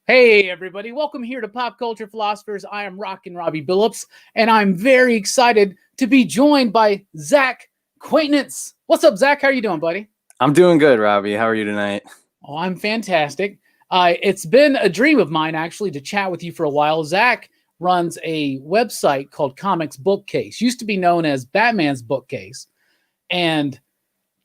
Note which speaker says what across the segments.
Speaker 1: Hey everybody, welcome here to Pop Culture Philosophers. I am Rockin Robbie Billups, and I'm very excited to be joined by Zack Quaintance. What's up, Zack? How are you doing, buddy?
Speaker 2: I'm doing good, Robbie. How are you tonight?
Speaker 1: Oh, I'm fantastic. It's been a dream of mine, actually, to chat with you for a while. Zack runs a website called Comics Bookcase, used to be known as Batman's Bookcase. And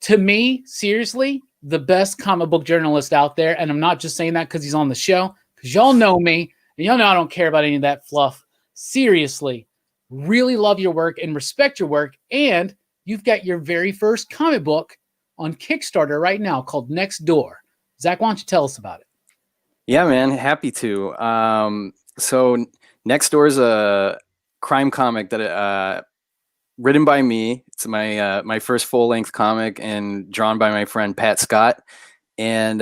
Speaker 1: to me, seriously, the best comic book journalist out there. And I'm not just saying that because he's on the show, because y'all know me, and y'all know I don't care about any of that fluff. Seriously, really love your work and respect your work. And you've got your very first comic book on Kickstarter right now called Next Door. Zack, why don't you tell us about it?
Speaker 2: Yeah, man. Happy to. So Next Door is a crime comic that written by me. It's my first full-length comic and drawn by my friend Pat Skott. And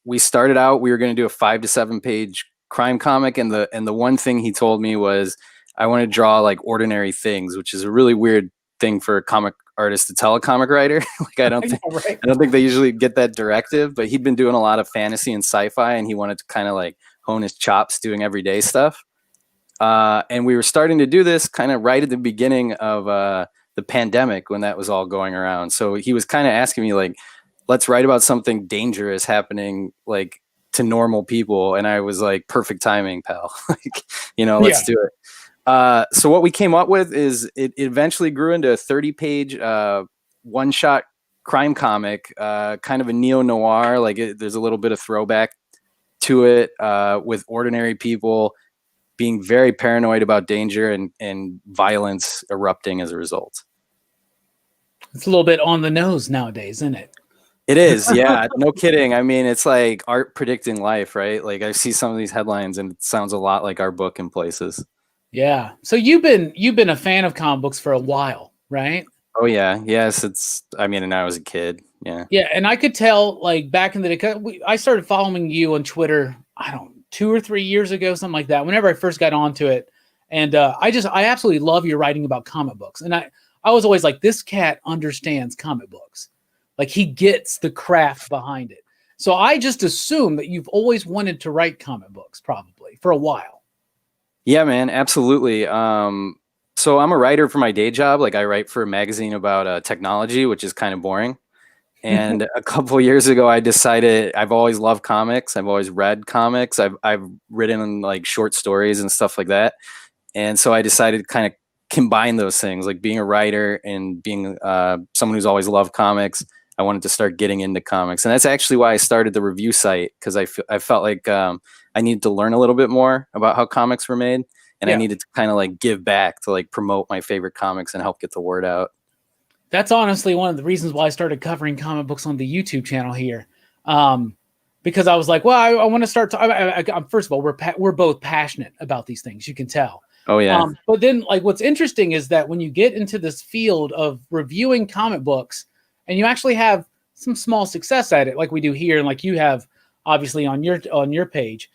Speaker 2: we started out, we were going to do a 5 to 7 page crime comic, and the one thing he told me was, I want to draw like ordinary things, which is a really weird thing for a comic artist to tell a comic writer. Like I don't think they usually get that directive, but he'd been doing a lot of fantasy and sci-fi, and he wanted to kind of like hone his chops doing everyday stuff. And we were starting to do this kind of right at the beginning of the pandemic, when that was all going around. So he was kind of asking me like, let's write about something dangerous happening like to normal people. And I was like, perfect timing, pal. Like, let's do it. So what we came up with is it eventually grew into a 30-page one-shot crime comic, kind of a neo-noir. Like there's a little bit of throwback to it, with ordinary people being very paranoid about danger and violence erupting as a result.
Speaker 1: It's a little bit on the nose nowadays, isn't it?
Speaker 2: It is, yeah, no kidding. I mean, it's like art predicting life, right? Like I see some of these headlines and it sounds a lot like our book in places.
Speaker 1: Yeah. So you've been a fan of comic books for a while, right?
Speaker 2: Oh yeah, yes. And I was a kid. Yeah.
Speaker 1: Yeah, and I could tell like back in the day. I started following you on Twitter, I don't know, 2 or 3 years ago, something like that. Whenever I first got onto it, and I absolutely love your writing about comic books. And I was always like, this cat understands comic books. Like he gets the craft behind it. So I just assume that you've always wanted to write comic books, probably for a while.
Speaker 2: Yeah, man, absolutely. So I'm a writer for my day job. Like I write for a magazine about technology, which is kind of boring. And a couple of years ago, I decided I've always loved comics. I've always read comics. I've written like short stories and stuff like that. And so I decided to kind of combine those things, like being a writer and being someone who's always loved comics. I wanted to start getting into comics. And that's actually why I started the review site, because I felt like I needed to learn a little bit more about how comics were made. And I needed to kind of like give back to like promote my favorite comics and help get the word out.
Speaker 1: That's honestly one of the reasons why I started covering comic books on the YouTube channel here. Because I was like, well, I want to start. First of all, we're both passionate about these things. You can tell.
Speaker 2: Oh, yeah.
Speaker 1: But then like what's interesting is that when you get into this field of reviewing comic books and you actually have some small success at it, like we do here, and like you have obviously on your page,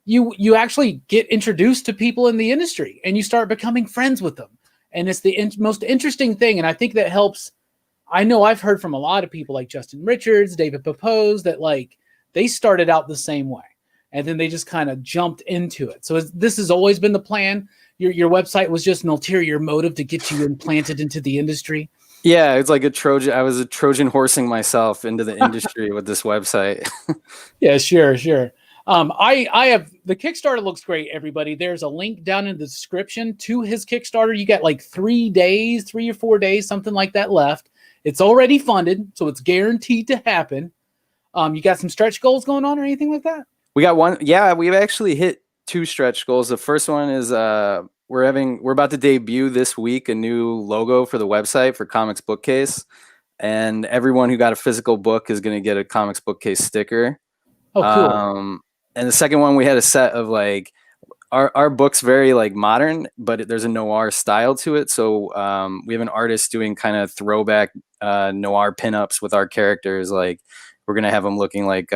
Speaker 1: you actually get introduced to people in the industry and you start becoming friends with them. And it's the most interesting thing. And I think that helps. I know I've heard from a lot of people like Justin Richards, David Pepose, that like they started out the same way and then they just kind of jumped into it. So this has always been the plan. Your website was just an ulterior motive to get you implanted into the industry.
Speaker 2: Yeah, it's like a Trojan. I was a Trojan horsing myself into the industry with this website.
Speaker 1: Yeah, sure. I have the Kickstarter looks great, everybody. There's a link down in the description to his Kickstarter. You got like 3 or 4 days, something like that left. It's already funded, so it's guaranteed to happen. You got some stretch goals going on or anything like that?
Speaker 2: We got one. Yeah, we've actually hit 2 stretch goals. The first one is we're about to debut this week a new logo for the website for Comics Bookcase, and everyone who got a physical book is going to get a Comics Bookcase sticker.
Speaker 1: Oh, cool.
Speaker 2: And the second one, we had a set of like our book's very like modern, but there's a noir style to it. So we have an artist doing kind of throwback noir pinups with our characters. Like we're gonna have them looking like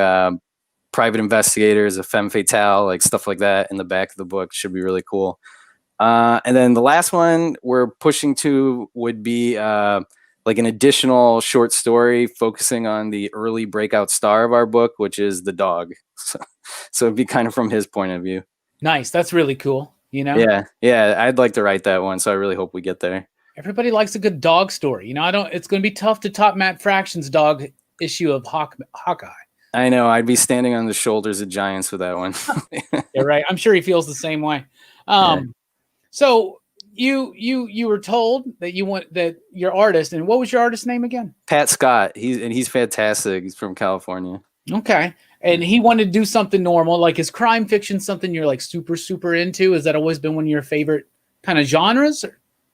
Speaker 2: private investigators, a femme fatale, like stuff like that in the back of the book. Should be really cool. And then the last one we're pushing to would be like an additional short story focusing on the early breakout star of our book, which is the dog. So it'd be kind of from his point of view.
Speaker 1: Nice. That's really cool. You know?
Speaker 2: Yeah. I'd like to write that one. So I really hope we get there.
Speaker 1: Everybody likes a good dog story. You know, it's going to be tough to top Matt Fraction's dog issue of Hawkeye.
Speaker 2: I know. I'd be standing on the shoulders of giants with that one.
Speaker 1: Yeah, right. I'm sure he feels the same way. So you were told that your artist, and what was your artist's name again?
Speaker 2: Pat Skott. He's fantastic. He's from California.
Speaker 1: Okay. And he wanted to do something normal. Like, is crime fiction something you're like super, super into? Has that always been one of your favorite kind of genres?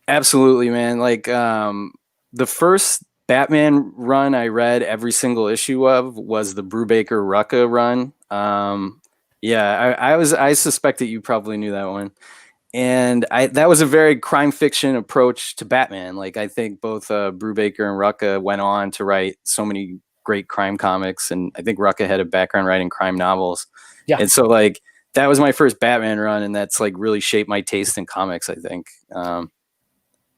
Speaker 1: Absolutely,
Speaker 2: man. Like the first Batman run I read every single issue of was the Brubaker Rucka run. I suspect that you probably knew that one. And that was a very crime fiction approach to Batman. Like, I think both Brubaker and Rucka went on to write so many great crime comics. And I think Rucka had a background writing crime novels. Yeah. And so like, that was my first Batman run. And that's like really shaped my taste in comics, I think.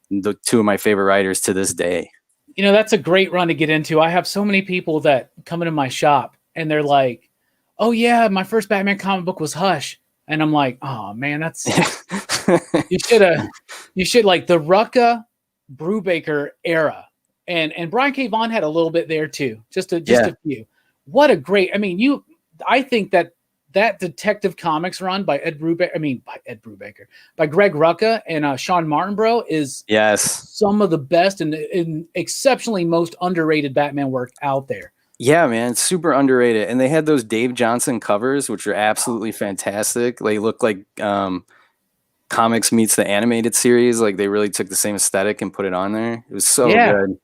Speaker 2: The two of my favorite writers to this day.
Speaker 1: You know, that's a great run to get into. I have so many people that come into my shop and they're like, oh yeah, my first Batman comic book was Hush. And I'm like, oh man, that's, you should like the Rucka Brubaker era. And Brian K. Vaughan had a little bit there too. Just a few. What a great, I mean, I think that Detective Comics run by by Greg Rucka and Sean Martinborough is some of the best and exceptionally most underrated Batman work out there.
Speaker 2: Yeah, man, it's super underrated. And they had those Dave Johnson covers, which are absolutely fantastic. They look like Comics meets the animated series. Like, they really took the same aesthetic and put it on there. It was so good.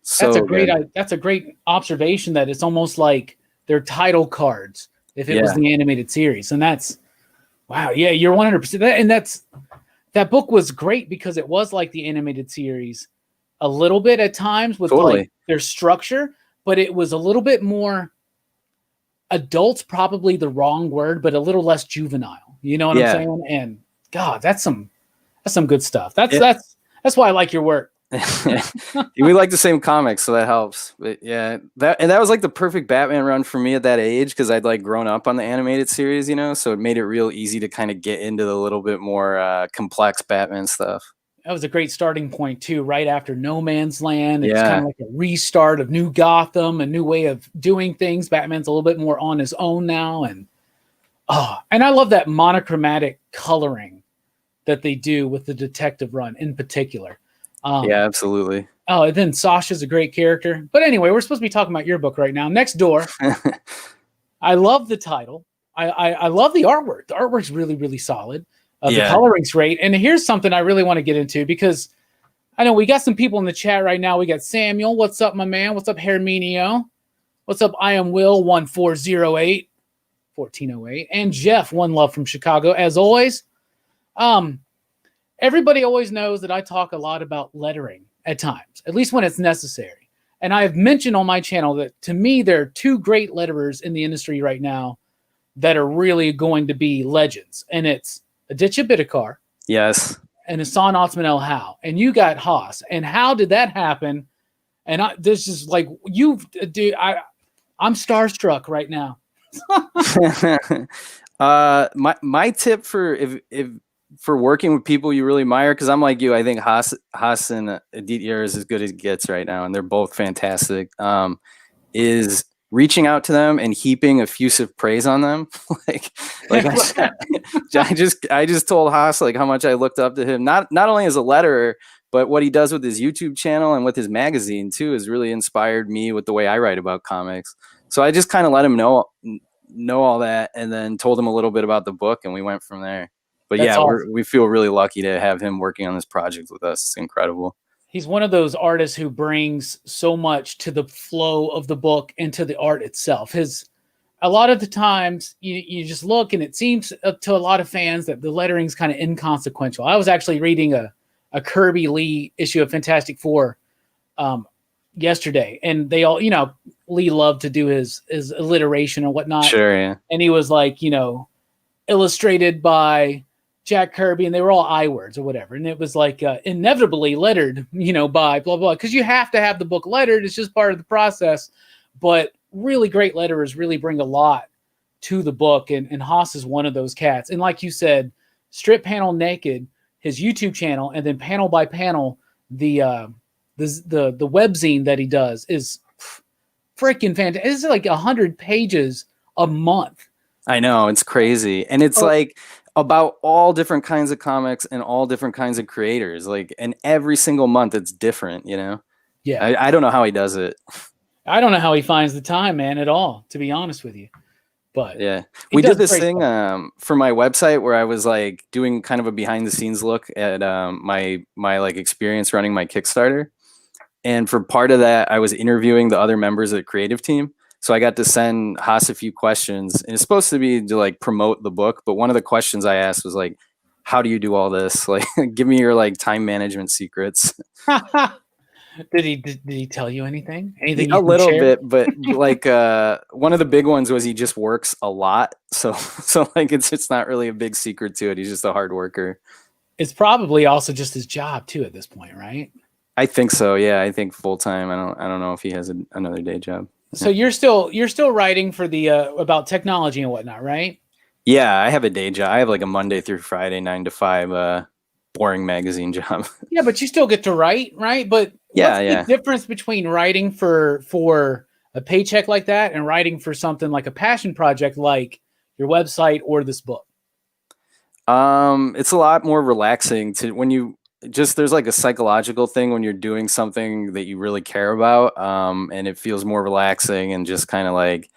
Speaker 1: That's a great observation that it's almost like they're title cards if it was the animated series. And that's, wow. Yeah, you're 100%. And that book was great because it was like the animated series a little bit at times with like their structure, but it was a little bit more adult, probably the wrong word, but a little less juvenile. You know what I'm saying? And God, that's some good stuff. That's why I like your work.
Speaker 2: We like the same comics, so that helps. But yeah, that was like the perfect Batman run for me at that age because I'd like grown up on the animated series, you know, so it made it real easy to kind of get into the little bit more complex Batman stuff.
Speaker 1: That was a great starting point too, right after No Man's Land. It's kind of like a restart of New Gotham, a new way of doing things. Batman's a little bit more on his own now, and I love that monochromatic coloring that they do with the detective run in particular.
Speaker 2: Yeah, absolutely.
Speaker 1: Oh, and then Sasha's a great character. But anyway, we're supposed to be talking about your book right now. Next Door. I love the title. I love the artwork. The artwork's really, really solid. The coloring's great. And here's something I really want to get into because I know we got some people in the chat right now. We got Samuel. What's up, my man? What's up, Herminio? What's up, I am Will 1408. And Jeff, one love from Chicago. As always, everybody always knows that I talk a lot about lettering at times, at least when it's necessary. And I have mentioned on my channel that to me, there are two great letterers in the industry right now that are really going to be legends. And it's Aditya Bidikar.
Speaker 2: Yes.
Speaker 1: And Hassan Otsmane-Elhaou. And you got Haas. And how did that happen? And this is like, I'm starstruck right now.
Speaker 2: My tip for for working with people you really admire, because I'm like you, I think Haas and Aditya is as good as it gets right now, and they're both fantastic, is reaching out to them and heaping effusive praise on them. I just told Haas like how much I looked up to him, not only as a letterer, but what he does with his YouTube channel and with his magazine too has really inspired me with the way I write about comics. So I just kind of let him know all that, and then told him a little bit about the book, and we went from there. But that's awesome. We feel really lucky to have him working on this project with us. It's incredible.
Speaker 1: He's one of those artists who brings so much to the flow of the book and to the art itself. A lot of the times you just look and it seems to a lot of fans that the lettering is kind of inconsequential. I was actually reading a Kirby Lee issue of Fantastic Four yesterday, and they all, Lee loved to do his alliteration or whatnot.
Speaker 2: Sure, yeah.
Speaker 1: And he was like, illustrated by Jack Kirby, and they were all I words or whatever. And it was like inevitably lettered, by blah, blah, because you have to have the book lettered. It's just part of the process. But really great letterers really bring a lot to the book. And Haas is one of those cats. And like you said, strip panel naked, his YouTube channel, and then panel by panel, the webzine that he does is freaking fantastic. It's like 100 pages a month.
Speaker 2: I know, it's crazy. And it's like about all different kinds of comics and all different kinds of creators. Like, and every single month it's different, Yeah. I don't know how he does it.
Speaker 1: I don't know how he finds the time, man, at all, to be honest with you. But
Speaker 2: yeah, we did this thing for my website where I was like doing kind of a behind the scenes look at my like experience running my Kickstarter. And for part of that, I was interviewing the other members of the creative team. So I got to send Haas a few questions, and it's supposed to be to like promote the book. But one of the questions I asked was like, how do you do all this? Like, give me your like time management secrets.
Speaker 1: Did he tell you anything? Anything?
Speaker 2: A little bit, but like one of the big ones was he just works a lot. So like it's not really a big secret to it. He's just a hard worker.
Speaker 1: It's probably also just his job too at this point, right?
Speaker 2: I think so. Yeah, I think full time. I don't know if he has another day job.
Speaker 1: So you're still writing for the about technology and whatnot, right?
Speaker 2: Yeah, I have a day job. I have like a Monday through Friday 9 to 5 boring magazine job.
Speaker 1: Yeah, but you still get to write, right? But what's the difference between writing for a paycheck like that and writing for something like a passion project like your website or this book?
Speaker 2: It's a lot more relaxing to when you there's like a psychological thing when you're doing something that you really care about, and it feels more relaxing and just kind of like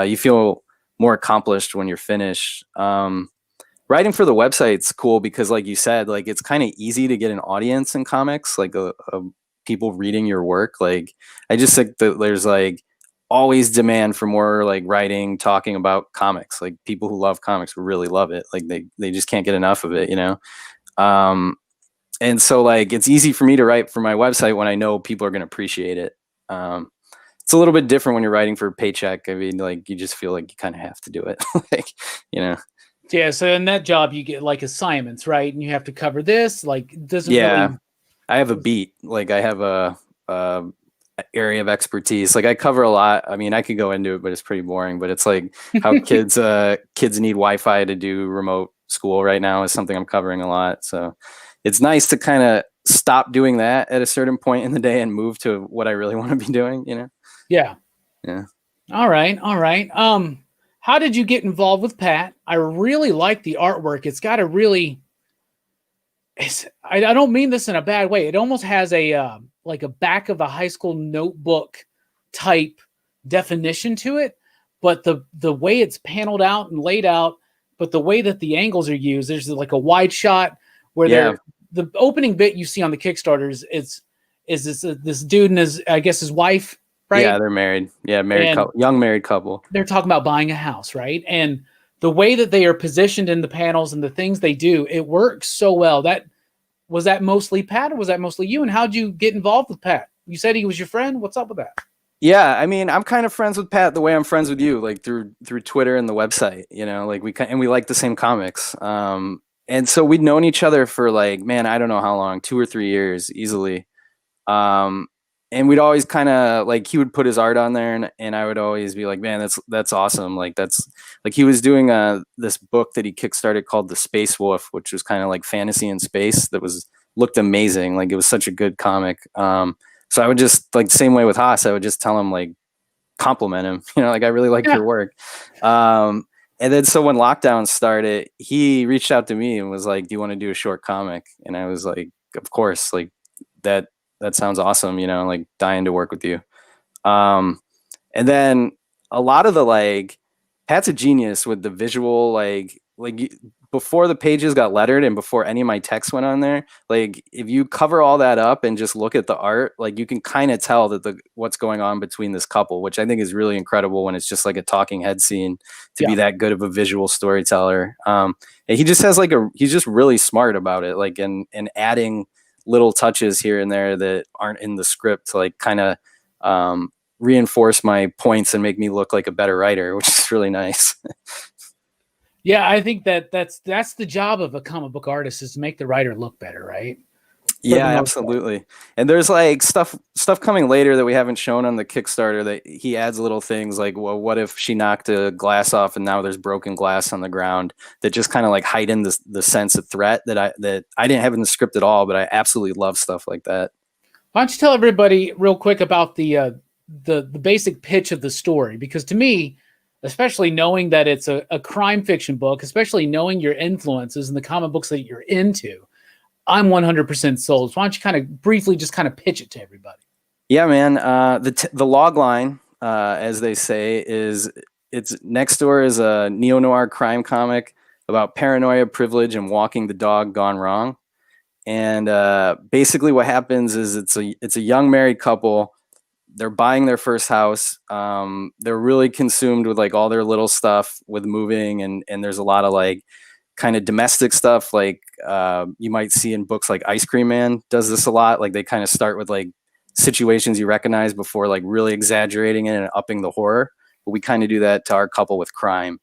Speaker 2: you feel more accomplished when you're finished. Writing for the website's cool because, like you said, like it's kind of easy to get an audience in comics, like people reading your work. Like I just think that there's like always demand for more like writing, talking about comics. Like people who love comics really love it. Like they just can't get enough of it, And so like it's easy for me to write for my website when I know people are going to appreciate it. It's a little bit different when you're writing for a paycheck. I mean, like you just feel like you kind of have to do it,
Speaker 1: Yeah, so in that job you get like assignments, right? And you have to cover this. Like, doesn't really...
Speaker 2: I have a beat. Like I have a area of expertise. Like I cover a lot. I mean, I could go into it, but it's pretty boring. But it's like how kids need Wi-Fi to do remote school right now is something I'm covering a lot. So it's nice to kind of stop doing that at a certain point in the day and move to what I really want to be doing.
Speaker 1: Yeah.
Speaker 2: Yeah.
Speaker 1: All right. How did you get involved with Pat? I really like the artwork. It's got a really, I don't mean this in a bad way. It almost has a like a back of a high school notebook type definition to it, but the way it's paneled out and laid out, but the way that the angles are used, there's like a wide shot where the opening bit you see on the Kickstarters is this dude and his wife. Right?
Speaker 2: Yeah, they're married. Yeah, young married couple.
Speaker 1: They're talking about buying a house, right? And the way that they are positioned in the panels and the things they do, it works so well. Was that mostly Pat or was that mostly you? And how'd you get involved with Pat? You said he was your friend. What's up with that?
Speaker 2: Yeah, I mean, I'm kind of friends with Pat the way I'm friends with you, like through Twitter and the website. Like we like the same comics. And so we'd known each other for like, man, I don't know how long, 2 or 3 years easily. And we'd always kind of like, he would put his art on there and I would always be like, man, that's awesome. Like that's like, he was doing this book that he kickstarted called The Space Wolf, which was kind of like fantasy in space that looked amazing. Like it was such a good comic. So I would just like same way with Haas, I would just tell him like compliment him, like I really like your work. And then so when lockdown started, he reached out to me and was like, do you want to do a short comic? And I was like, of course, like that sounds awesome, like dying to work with you. And then a lot of the like, Pat's a genius with the visual, like before the pages got lettered and before any of my text went on there, like if you cover all that up and just look at the art, like you can kind of tell that what's going on between this couple, which I think is really incredible when it's just like a talking head scene to be that good of a visual storyteller. And he just has he's just really smart about it, like and adding little touches here and there that aren't in the script to like kind of reinforce my points and make me look like a better writer, which is really nice.
Speaker 1: Yeah, I think that's the job of a comic book artist, is to make the writer look better, right? For
Speaker 2: Yeah,
Speaker 1: the most part.
Speaker 2: absolutely. And there's like stuff coming later that we haven't shown on the Kickstarter that he adds little things like, well, what if she knocked a glass off and now there's broken glass on the ground, that just kind of like heighten the sense of threat that I didn't have in the script at all, but I absolutely love stuff like that.
Speaker 1: Why don't you tell everybody real quick about the basic pitch of the story? Because to me, especially knowing that it's a crime fiction book, especially knowing your influences and the comic books that you're into, I'm 100% sold. So why don't you kind of briefly just kind of pitch it to everybody?
Speaker 2: Yeah, man. The log line, as they say, is it's next door is a neo-noir crime comic about paranoia, privilege, and walking the dog gone wrong. And basically, what happens is it's a young married couple. They're buying their first house. They're really consumed with like all their little stuff with moving, and there's a lot of like kind of domestic stuff, like you might see in books like Ice Cream Man does this a lot. Like they kind of start with like situations you recognize before like really exaggerating it and upping the horror. But we kind of do that to our couple with crime.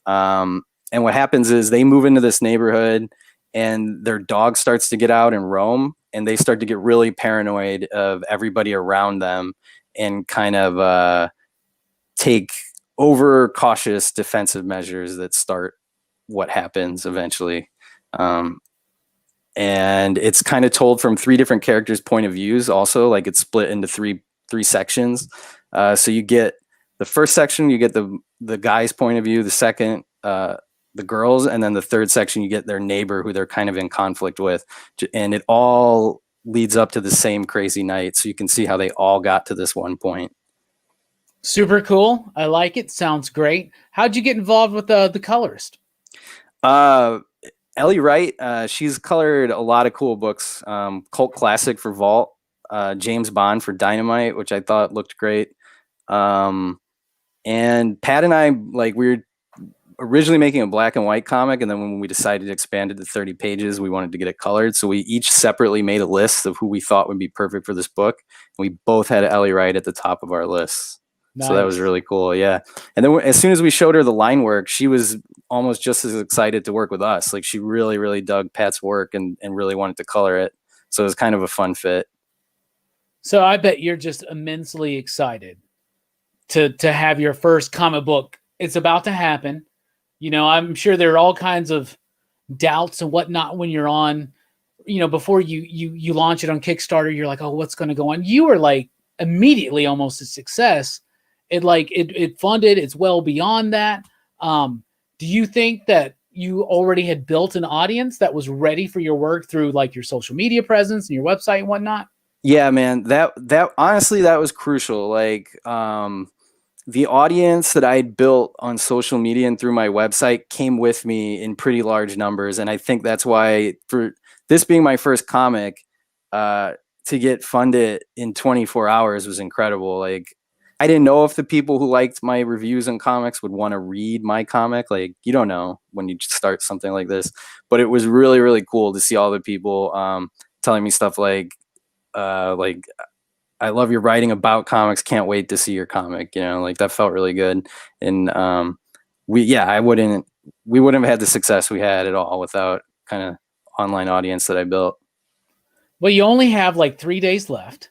Speaker 2: And what happens is they move into this neighborhood and their dog starts to get out and roam, and they start to get really paranoid of everybody around them and kind of take over cautious defensive measures that start what happens eventually. And it's kind of told from three different characters' point of views also, like it's split into three sections. So you get the first section, you get the guy's point of view, the second, the girls, and then the third section, you get their neighbor who they're kind of in conflict with. And it all leads up to the same crazy night. So you can see how they all got to this one point.
Speaker 1: Super cool. I like it. Sounds great. How'd you get involved with the colorist?
Speaker 2: Ellie Wright, she's colored a lot of cool books. Cult Classic for Vault, James Bond for Dynamite, which I thought looked great. And Pat and I, like, we were originally making a black and white comic, and then when we decided to expand it to 30 pages, we wanted to get it colored. So we each separately made a list of who we thought would be perfect for this book. And we both had Ellie Wright at the top of our lists. Nice. So that was really cool. Yeah. And then as soon as we showed her the line work, she was almost just as excited to work with us. Like she really, really dug Pat's work and really wanted to color it. So it was kind of a fun fit.
Speaker 1: So I bet you're just immensely excited to have your first comic book. It's about to happen. You know, I'm sure there are all kinds of doubts and whatnot when you're on, you know, before you launch it on Kickstarter, you're like, oh, what's going to go on? You were like immediately almost a success. It funded. It's well beyond that. Do you think that you already had built an audience that was ready for your work through like your social media presence and your website and whatnot?
Speaker 2: Yeah, man, that honestly, that was crucial. Like, the audience that I built on social media and through my website came with me in pretty large numbers. And I think that's why, for this being my first comic, to get funded in 24 hours was incredible. Like, I didn't know if the people who liked my reviews on comics would want to read my comic. Like, you don't know when you start something like this, but it was really, really cool to see all the people telling me stuff like, I love your writing about comics. Can't wait to see your comic. You know, like that felt really good. And we wouldn't have had the success we had at all without kind of online audience that I built.
Speaker 1: Well, you only have like 3 days left.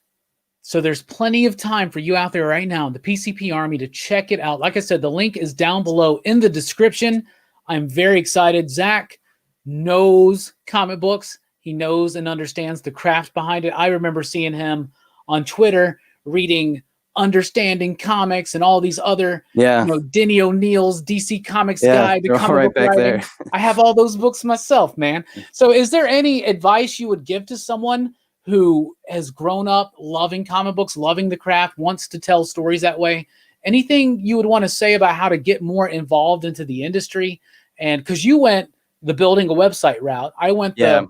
Speaker 1: So there's plenty of time for you out there right now in the PCP Army to check it out. Like I said, the link is down below in the description. I'm very excited. Zach knows comic books. He knows and understands the craft behind it. I remember seeing him on Twitter reading Understanding Comics and all these other, Denny O'Neil's DC Comics Guide to comic book writing. There. I have all those books myself, man. So is there any advice you would give to someone who has grown up loving comic books, loving the craft, wants to tell stories that way? Anything you would want to say about how to get more involved into the industry? And because you went the building a website route, I went the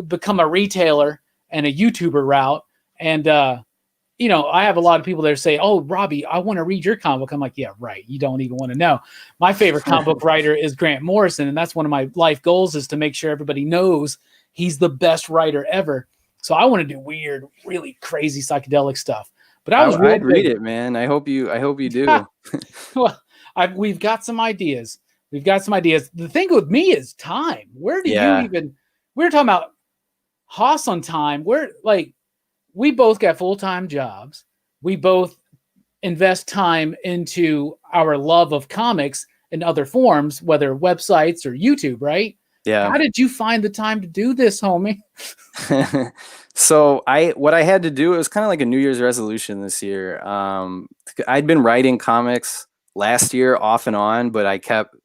Speaker 1: become a retailer and a YouTuber route. And, I have a lot of people that say, oh, Robbie, I want to read your comic book. I'm like, yeah, right. You don't even want to know. My favorite comic book writer is Grant Morrison. And that's one of my life goals, is to make sure everybody knows he's the best writer ever. So I want to do weird, really crazy psychedelic stuff. But I'd
Speaker 2: read it, man. I hope you do.
Speaker 1: Well, we've got some ideas. We've got some ideas. The thing with me is time. Where do you even, we were talking about Haas on time. Where, like, we both got full-time jobs. We both invest time into our love of comics in other forms, whether websites or YouTube, right?
Speaker 2: Yeah.
Speaker 1: How did you find the time to do this, homie?
Speaker 2: So what I had to do, it was kind of like a New Year's resolution this year. I'd been writing comics last year off and on, but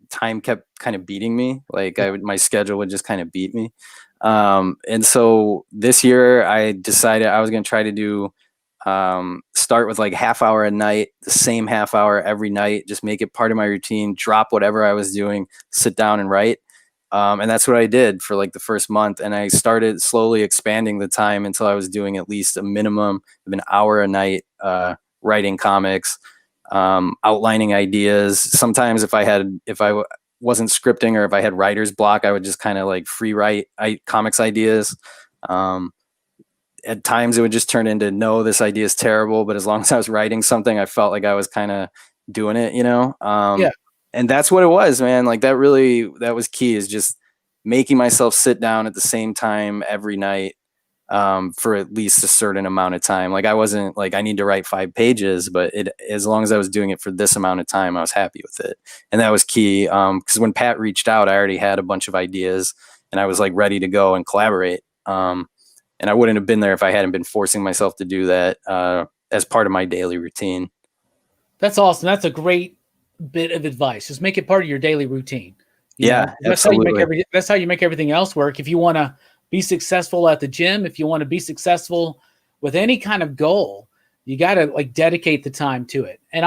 Speaker 2: time kept kind of beating me. Like my schedule would just kind of beat me. And so this year I decided I was going to try to do, start with like half hour a night, the same half hour every night, just make it part of my routine, drop whatever I was doing, sit down and write. And that's what I did for like the first month. And I started slowly expanding the time until I was doing at least a minimum of an hour a night, writing comics, outlining ideas. Sometimes if I wasn't scripting or if I had writer's block, I would just kind of like free write comics ideas. At times it would just turn into, no, this idea is terrible. But as long as I was writing something, I felt like I was kind of doing it, you know? Yeah. And that's what it was, man. Like that was key, is just making myself sit down at the same time every night, for at least a certain amount of time. Like I wasn't like, I need to write 5 pages, but as long as I was doing it for this amount of time, I was happy with it. And that was key. Cause when Pat reached out, I already had a bunch of ideas and I was like ready to go and collaborate. And I wouldn't have been there if I hadn't been forcing myself to do that, as part of my daily routine.
Speaker 1: That's awesome. That's a great bit of advice. Just make it part of your daily routine.
Speaker 2: Yeah,
Speaker 1: that's absolutely. That's how you make everything else work. If you want to be successful at the gym, if you want to be successful with any kind of goal, you got to like dedicate the time to it. And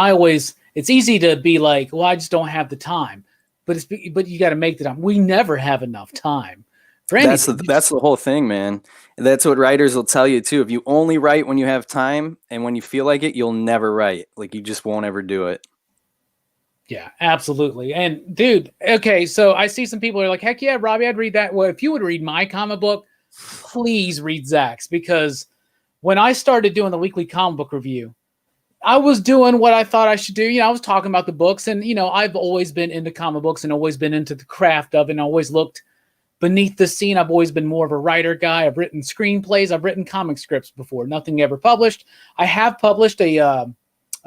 Speaker 1: it's easy to be like, well, I just don't have the time, but you got to make the time. We never have enough time for anything.
Speaker 2: That's the whole thing, man. That's what writers will tell you too. If you only write when you have time and when you feel like it, you'll never write. Like you just won't ever do it.
Speaker 1: Yeah, absolutely. And dude, okay, so I see some people are like, heck yeah, Robbie, I'd read that. Well, if you would read my comic book, please read Zack's, because when I started doing the weekly comic book review, I was doing what I thought I should do. I was talking about the books, and I've always been into comic books and always been into the craft of it, and always looked beneath the scene. I've always been more of a writer guy. I've written screenplays. I've written comic scripts before. Nothing ever published. I have published a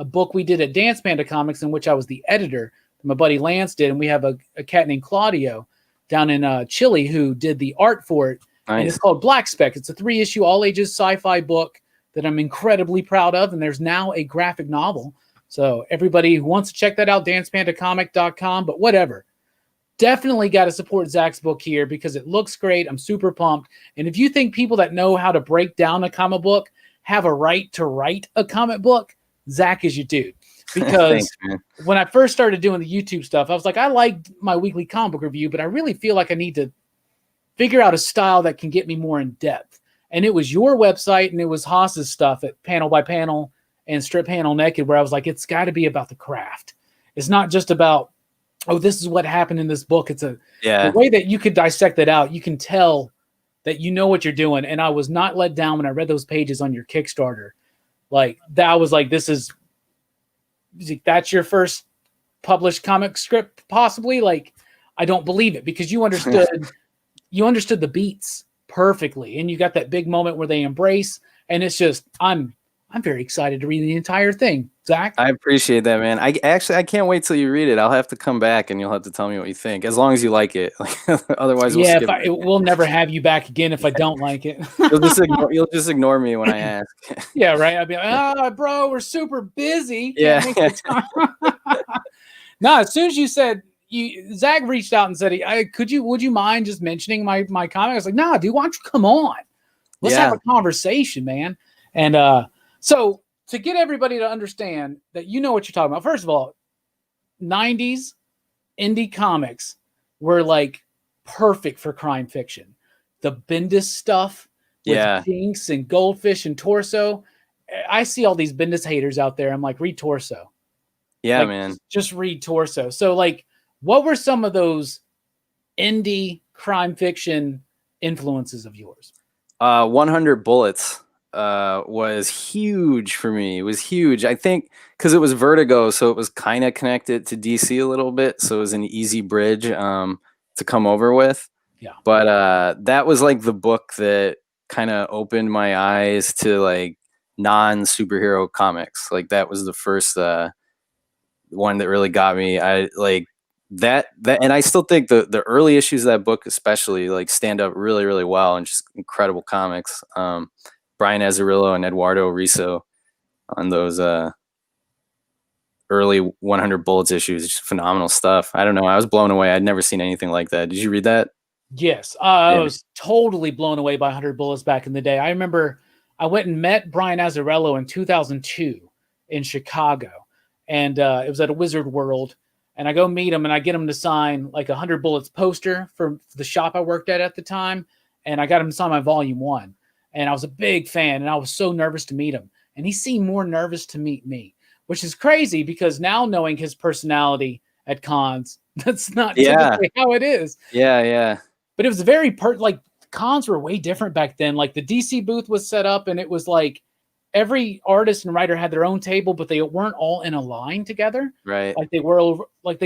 Speaker 1: book we did at Dance Panda Comics, in which I was the editor. My buddy Lance did, and we have a cat named Claudio down in Chile who did the art for it. Nice. And it's called Black Spec. It's a 3-issue all-ages sci-fi book that I'm incredibly proud of, and there's now a graphic novel. So everybody who wants to check that out, dancepandacomic.com, but whatever. Definitely got to support Zack's book here because it looks great. I'm super pumped. And if you think people that know how to break down a comic book have a right to write a comic book, Zack is your dude. Because thanks, when I first started doing the YouTube stuff, I was like, I like my weekly comic book review, but I really feel like I need to figure out a style that can get me more in depth. And it was your website and it was Haas's stuff at Panel by Panel and Strip Panel Naked, where I was like, it's got to be about the craft. It's not just about, oh, this is what happened in this book. It's the way that you could dissect that out. You can tell that you know what you're doing. And I was not let down when I read those pages on your Kickstarter. Like that, I was like, that's your first published comic script, possibly. Like, I don't believe it, because you understood the beats perfectly, and you got that big moment where they embrace, and it's just, I'm very excited to read the entire thing. Zack,
Speaker 2: I appreciate that, man. I can't wait till you read it. I'll have to come back and you'll have to tell me what you think, as long as you like it. Otherwise, we'll skip it.
Speaker 1: We'll never have you back again if I don't like it.
Speaker 2: You'll just ignore me when I ask.
Speaker 1: Yeah, right. I'll be like, bro, we're super busy.
Speaker 2: Yeah.
Speaker 1: No, as soon as you said, Zack reached out and said, would you mind just mentioning my comic? I was like, nah, dude, why don't you come on? Let's have a conversation, man. And so to get everybody to understand that you know what you're talking about, first of all, 90s indie comics were like perfect for crime fiction. The Bendis stuff with Jinx and Goldfish and Torso. I see all these Bendis haters out there. I'm like, read Torso.
Speaker 2: Yeah, like, man.
Speaker 1: Just read Torso. So like, what were some of those indie crime fiction influences of yours?
Speaker 2: 100 Bullets. was huge for me. It was huge. I think because it was Vertigo, so it was kind of connected to DC a little bit. So it was an easy bridge to come over with.
Speaker 1: Yeah.
Speaker 2: But that was like the book that kind of opened my eyes to like non-superhero comics. Like that was the first one that really got me. I like that and I still think the early issues of that book especially like stand up really, really well and just incredible comics. Brian Azzarello and Eduardo Riso on those early 100 Bullets issues, just phenomenal stuff. I don't know. I was blown away. I'd never seen anything like that. Did you read that?
Speaker 1: Yes, I was totally blown away by 100 Bullets back in the day. I remember I went and met Brian Azzarello in 2002 in Chicago, and it was at a Wizard World. And I go meet him, and I get him to sign like 100 Bullets poster for the shop I worked at the time, and I got him to sign my volume 1. And I was a big fan, and I was so nervous to meet him. And he seemed more nervous to meet me, which is crazy because now knowing his personality at cons, that's not typically how it is.
Speaker 2: Yeah, yeah.
Speaker 1: But it was very like cons were way different back then. Like the DC booth was set up, and it was like every artist and writer had their own table, but they weren't all in a line together.
Speaker 2: Right.
Speaker 1: Like they were like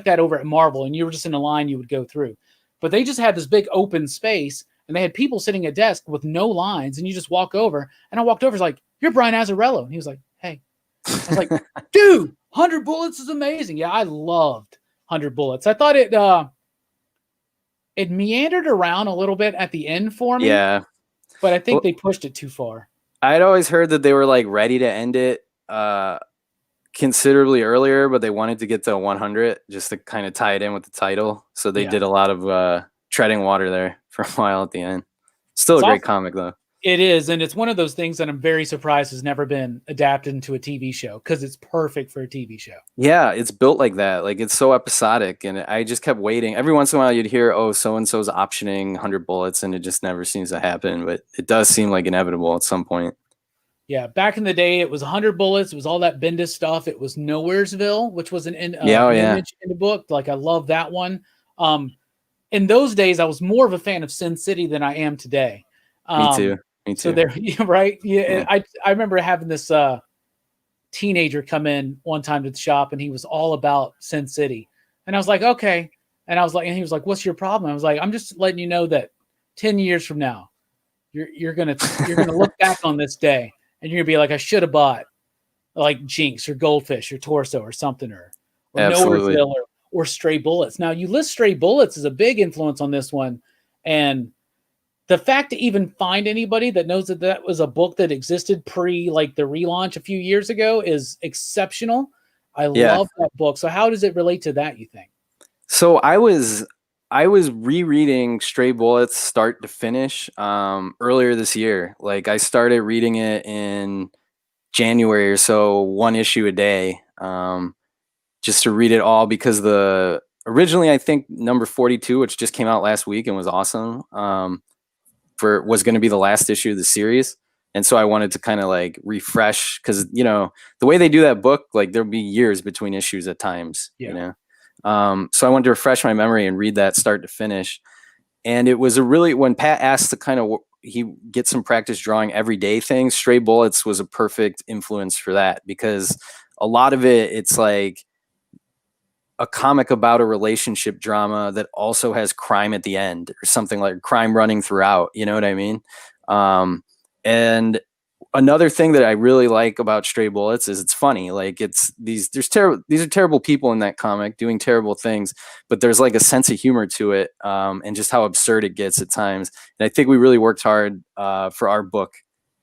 Speaker 1: that over at Marvel, and you were just in a line you would go through. But they just had this big open space, and they had people sitting at desk with no lines, and you just walk over. And I walked over, it's like, "You're Brian Azzarello." And he was like, "Hey." I was like, "Dude, 100 Bullets is amazing." Yeah, I loved 100 Bullets. I thought it meandered around a little bit at the end for me.
Speaker 2: Yeah.
Speaker 1: But I think they pushed it too far.
Speaker 2: I'd always heard that they were like ready to end it considerably earlier, but they wanted to get to 100 just to kind of tie it in with the title. So they did a lot of treading water there for a while at the end. Still a great comic though.
Speaker 1: It is, and it's one of those things that I'm very surprised has never been adapted into a TV show because it's perfect for a TV show.
Speaker 2: Yeah, it's built like that. Like it's so episodic, and I just kept waiting. Every once in a while, you'd hear, "Oh, so and so's optioning 100 Bullets," and it just never seems to happen. But it does seem like inevitable at some point.
Speaker 1: Yeah, back in the day, it was 100 Bullets. It was all that Bendis stuff. It was Nowheresville, which was an image in the book. Like I love that one. In those days, I was more of a fan of Sin City than I am today.
Speaker 2: Me too.
Speaker 1: So there, right? Yeah. I remember having this teenager come in one time to the shop, and he was all about Sin City, and I was like, okay. And he was like, "What's your problem?" I was like, "I'm just letting you know that 10 years from now, you're gonna look back on this day, and you're gonna be like, I should have bought like Jinx or Goldfish or Torso or something or Nowheresville or Stray Bullets." Now you list Stray Bullets as a big influence on this one, and the fact to even find anybody that knows that that was a book that existed pre like the relaunch a few years ago is exceptional. I love that book. So how does it relate to that, you think?
Speaker 2: So I was rereading Stray Bullets start to finish earlier this year. Like I started reading it in January or so, one issue a day, just to read it all because originally I think number 42, which just came out last week and was awesome, was going to be the last issue of the series. And so I wanted to kind of like refresh because, you know, the way they do that book, like there'll be years between issues at times, you know? So I wanted to refresh my memory and read that start to finish. And it was when Pat asked to kind of, he get some practice drawing everyday things, Stray Bullets was a perfect influence for that because a lot of it's like a comic about a relationship drama that also has crime at the end or something like crime running throughout, you know what I mean? And another thing that I really like about Stray Bullets is it's funny. Like these are terrible people in that comic doing terrible things, but there's like a sense of humor to it, and just how absurd it gets at times. And I think we really worked hard for our book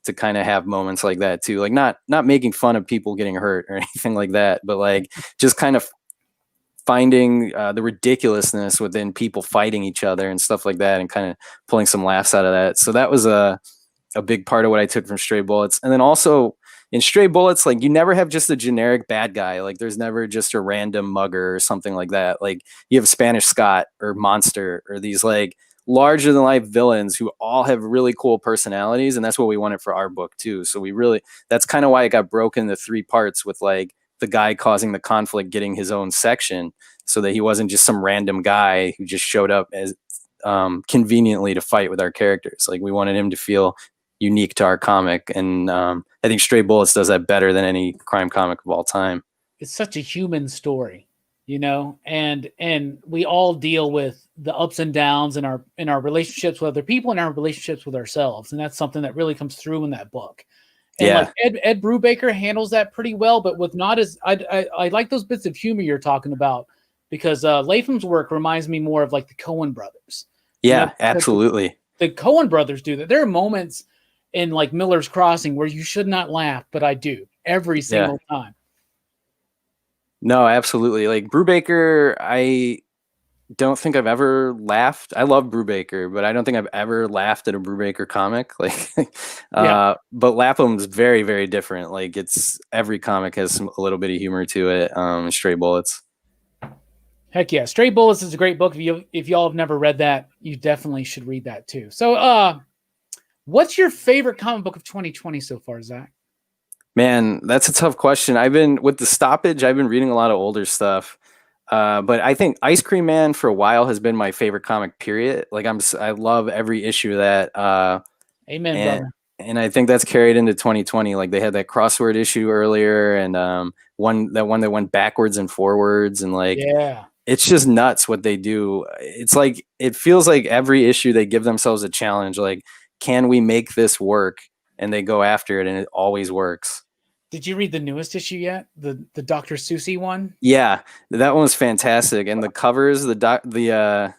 Speaker 2: to kind of have moments like that too. Like not making fun of people getting hurt or anything like that, but like just kind of finding the ridiculousness within people fighting each other and stuff like that, and kind of pulling some laughs out of that. So that was a big part of what I took from Stray Bullets. And then also in Stray Bullets, like you never have just a generic bad guy. Like there's never just a random mugger or something like that. Like you have Spanish Scott or Monster or these like larger than life villains who all have really cool personalities. And that's what we wanted for our book too. So that's kind of why it got broken into 3 parts with like the guy causing the conflict getting his own section so that he wasn't just some random guy who just showed up as conveniently to fight with our characters. Like we wanted him to feel unique to our comic. And I think Stray Bullets does that better than any crime comic of all time.
Speaker 1: It's such a human story, you know, and we all deal with the ups and downs in our relationships with other people and our relationships with ourselves. And that's something that really comes through in that book. And like Ed Brubaker handles that pretty well, but with not as I like those bits of humor you're talking about, because Latham's work reminds me more of like the Coen brothers.
Speaker 2: Yeah,
Speaker 1: you know,
Speaker 2: absolutely.
Speaker 1: The Coen brothers do that. There are moments in like Miller's Crossing where you should not laugh, but I do every single time.
Speaker 2: No, absolutely. Like Brubaker, I don't think I've ever laughed. I love Brubaker, but I don't think I've ever laughed at a Brubaker comic. Like, but Lapham's very, very different. Like every comic has a little bit of humor to it. Stray Bullets.
Speaker 1: Heck yeah. Stray Bullets is a great book. If y'all have never read that, you definitely should read that too. So, what's your favorite comic book of 2020 so far, Zach?
Speaker 2: Man, that's a tough question. I've been with the stoppage. I've been reading a lot of older stuff, but I think Ice Cream Man for a while has been my favorite comic. Period. Like I love every issue of that.
Speaker 1: Amen, brother.
Speaker 2: And I think that's carried into 2020. Like they had that crossword issue earlier, and one that went backwards and forwards, and like it's just nuts what they do. It's like it feels like every issue they give themselves a challenge. Like, can we make this work? And they go after it, and it always works.
Speaker 1: Did you read the newest issue yet? The Dr. Seussy one?
Speaker 2: Yeah, that one was fantastic. And the covers, the Dr.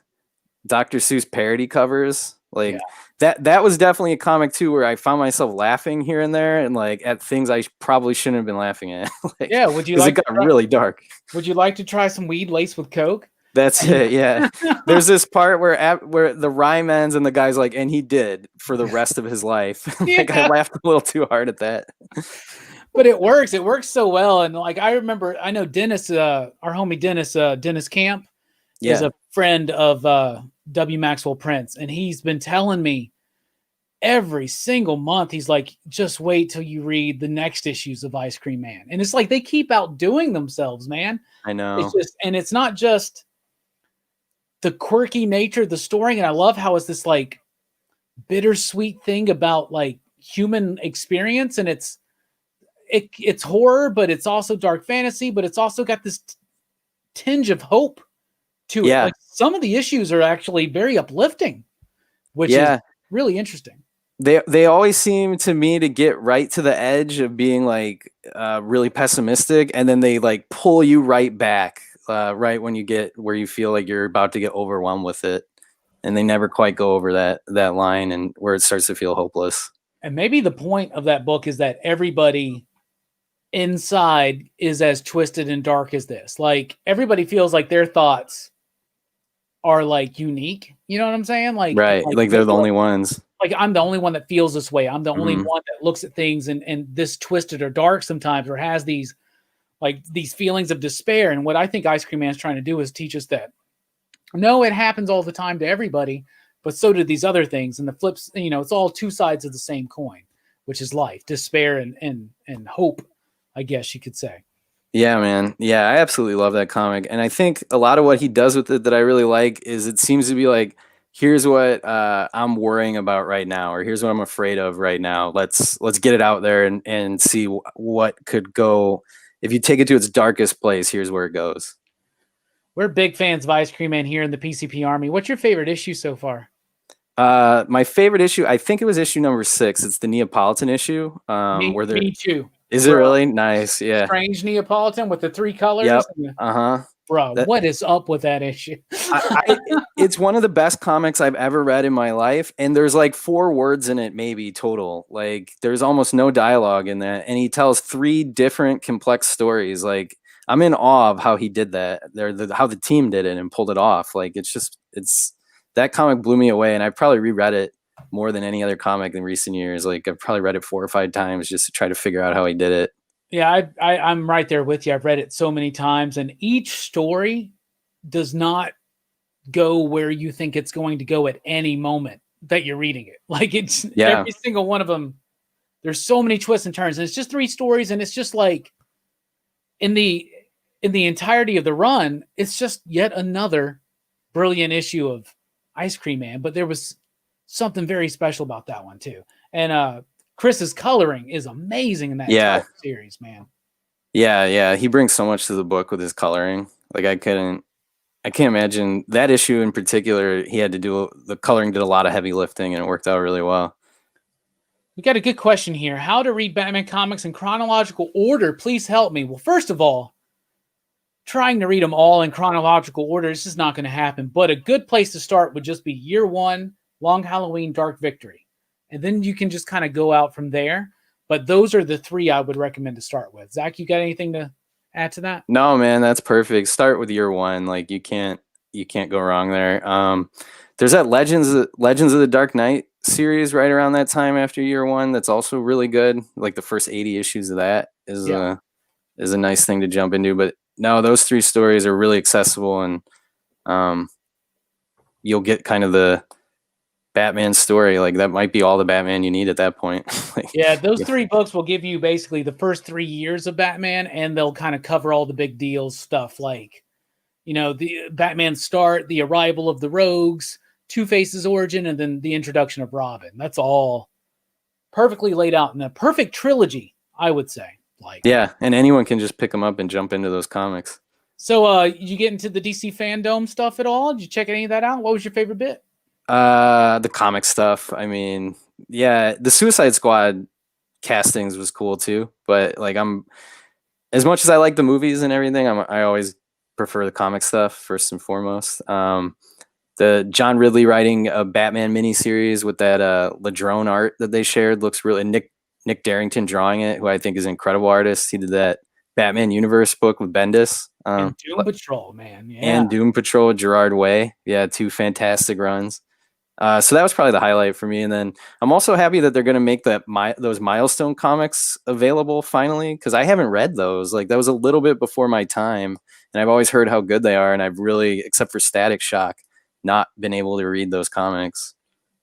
Speaker 2: Seuss parody covers, like that was definitely a comic too, where I found myself laughing here and there, and like at things I probably shouldn't have been laughing at. Like,
Speaker 1: would you like?
Speaker 2: It got really dark.
Speaker 1: Would you like to try some weed laced with Coke?
Speaker 2: That's it. Yeah. There's this part where the rhyme ends and the guy's like, and he did for the rest of his life. Like I laughed a little too hard at that.
Speaker 1: But it works. It works so well. And like I know Dennis, our homie Dennis Camp is a friend of W. Maxwell Prince, and he's been telling me every single month, he's like, just wait till you read the next issues of Ice Cream Man. And it's like they keep outdoing themselves, man.
Speaker 2: I know.
Speaker 1: It's just, and it's not just the quirky nature of the story, and I love how it's this like bittersweet thing about like human experience, and it's horror, but it's also dark fantasy, but it's also got this tinge of hope to it. Like some of the issues are actually very uplifting, which is really interesting.
Speaker 2: They always seem to me to get right to the edge of being like really pessimistic, and then they like pull you right back. Right when you get where you feel like you're about to get overwhelmed with it, and they never quite go over that line and where it starts to feel hopeless.
Speaker 1: And maybe the point of that book is that everybody inside is as twisted and dark as this. Like everybody feels like their thoughts are like unique. You know what I'm saying? Like
Speaker 2: they're the only ones.
Speaker 1: Like I'm the only one that feels this way. I'm the only one that looks at things and this twisted or dark sometimes, or has these feelings of despair. And what I think Ice Cream Man is trying to do is teach us that, no, it happens all the time to everybody, but so do these other things. And the flips, you know, it's all two sides of the same coin, which is life, despair and hope, I guess you could say.
Speaker 2: Yeah, man. Yeah, I absolutely love that comic. And I think a lot of what he does with it that I really like is it seems to be like, here's what I'm worrying about right now, or here's what I'm afraid of right now. Let's get it out there and see what could go. If you take it to its darkest place, here's where it goes.
Speaker 1: We're big fans of Ice Cream Man here in the PCP Army. What's your favorite issue so far?
Speaker 2: My favorite issue, I think it was issue number 6. It's the Neapolitan issue.
Speaker 1: Me too.
Speaker 2: Is it really? Nice. Yeah.
Speaker 1: Strange Neapolitan with the 3 colors.
Speaker 2: Yep.
Speaker 1: Bro, what is up with that issue?
Speaker 2: It's one of the best comics I've ever read in my life. And there's like 4 words in it, maybe total. Like there's almost no dialogue in that. And he tells 3 different complex stories. Like I'm in awe of how he did that. How the team did it and pulled it off. Like that comic blew me away. And I probably reread it more than any other comic in recent years. Like I've probably read it 4 or 5 times just to try to figure out how he did it.
Speaker 1: Yeah, I'm right there with you. I've read it so many times, and each story does not go where you think it's going to go at any moment that you're reading it. Like every single one of them. There's so many twists and turns, and it's just 3 stories, and it's just like in the entirety of the run, it's just yet another brilliant issue of Ice Cream Man. But there was something very special about that one too. And Chris's coloring is amazing in that entire series, man.
Speaker 2: Yeah. He brings so much to the book with his coloring. Like I can't imagine that issue in particular. He had to do the coloring, did a lot of heavy lifting, and it worked out really well.
Speaker 1: We got a good question here. How to read Batman comics in chronological order? Please help me. Well, first of all, trying to read them all in chronological order is just not going to happen. But a good place to start would just be Year One, Long Halloween, Dark Victory. And then you can just kind of go out from there. But those are the three I would recommend to start with. Zach, you got anything to add to that?
Speaker 2: No, man, that's perfect. Start with Year One. Like you can't go wrong there. There's that Legends of the Dark Knight series right around that time after Year One. That's also really good. Like the first 80 issues of that is a nice thing to jump into. But no, those three stories are really accessible, and you'll get kind of the Batman story. Like that might be all the Batman you need at that point.
Speaker 1: Those three books will give you basically the first 3 years of Batman, and they'll kind of cover all the big deals stuff like, the Batman start, the arrival of the Rogues, Two-Face's origin, and then the introduction of Robin. That's all perfectly laid out in a perfect trilogy, I would say.
Speaker 2: And anyone can just pick them up and jump into those comics.
Speaker 1: So you get into the DC fandom stuff at all? Did you check any of that out? What was your favorite bit?
Speaker 2: The comic stuff. I mean, the Suicide Squad castings was cool too. But like, I'm as much as I like the movies and everything, I always prefer the comic stuff first and foremost. The John Ridley writing a Batman miniseries with that Ladrone art that they shared looks really. Nick Darrington drawing it, who I think is an incredible artist. He did that Batman Universe book with Bendis.
Speaker 1: And Doom Patrol, man. Yeah.
Speaker 2: And Doom Patrol with Gerard Way. Yeah, 2 fantastic runs. So that was probably the highlight for me. And then I'm also happy that they're going to make those Milestone comics available finally, because I haven't read those. Like that was a little bit before my time, and I've always heard how good they are. And I've really, except for Static Shock, not been able to read those comics.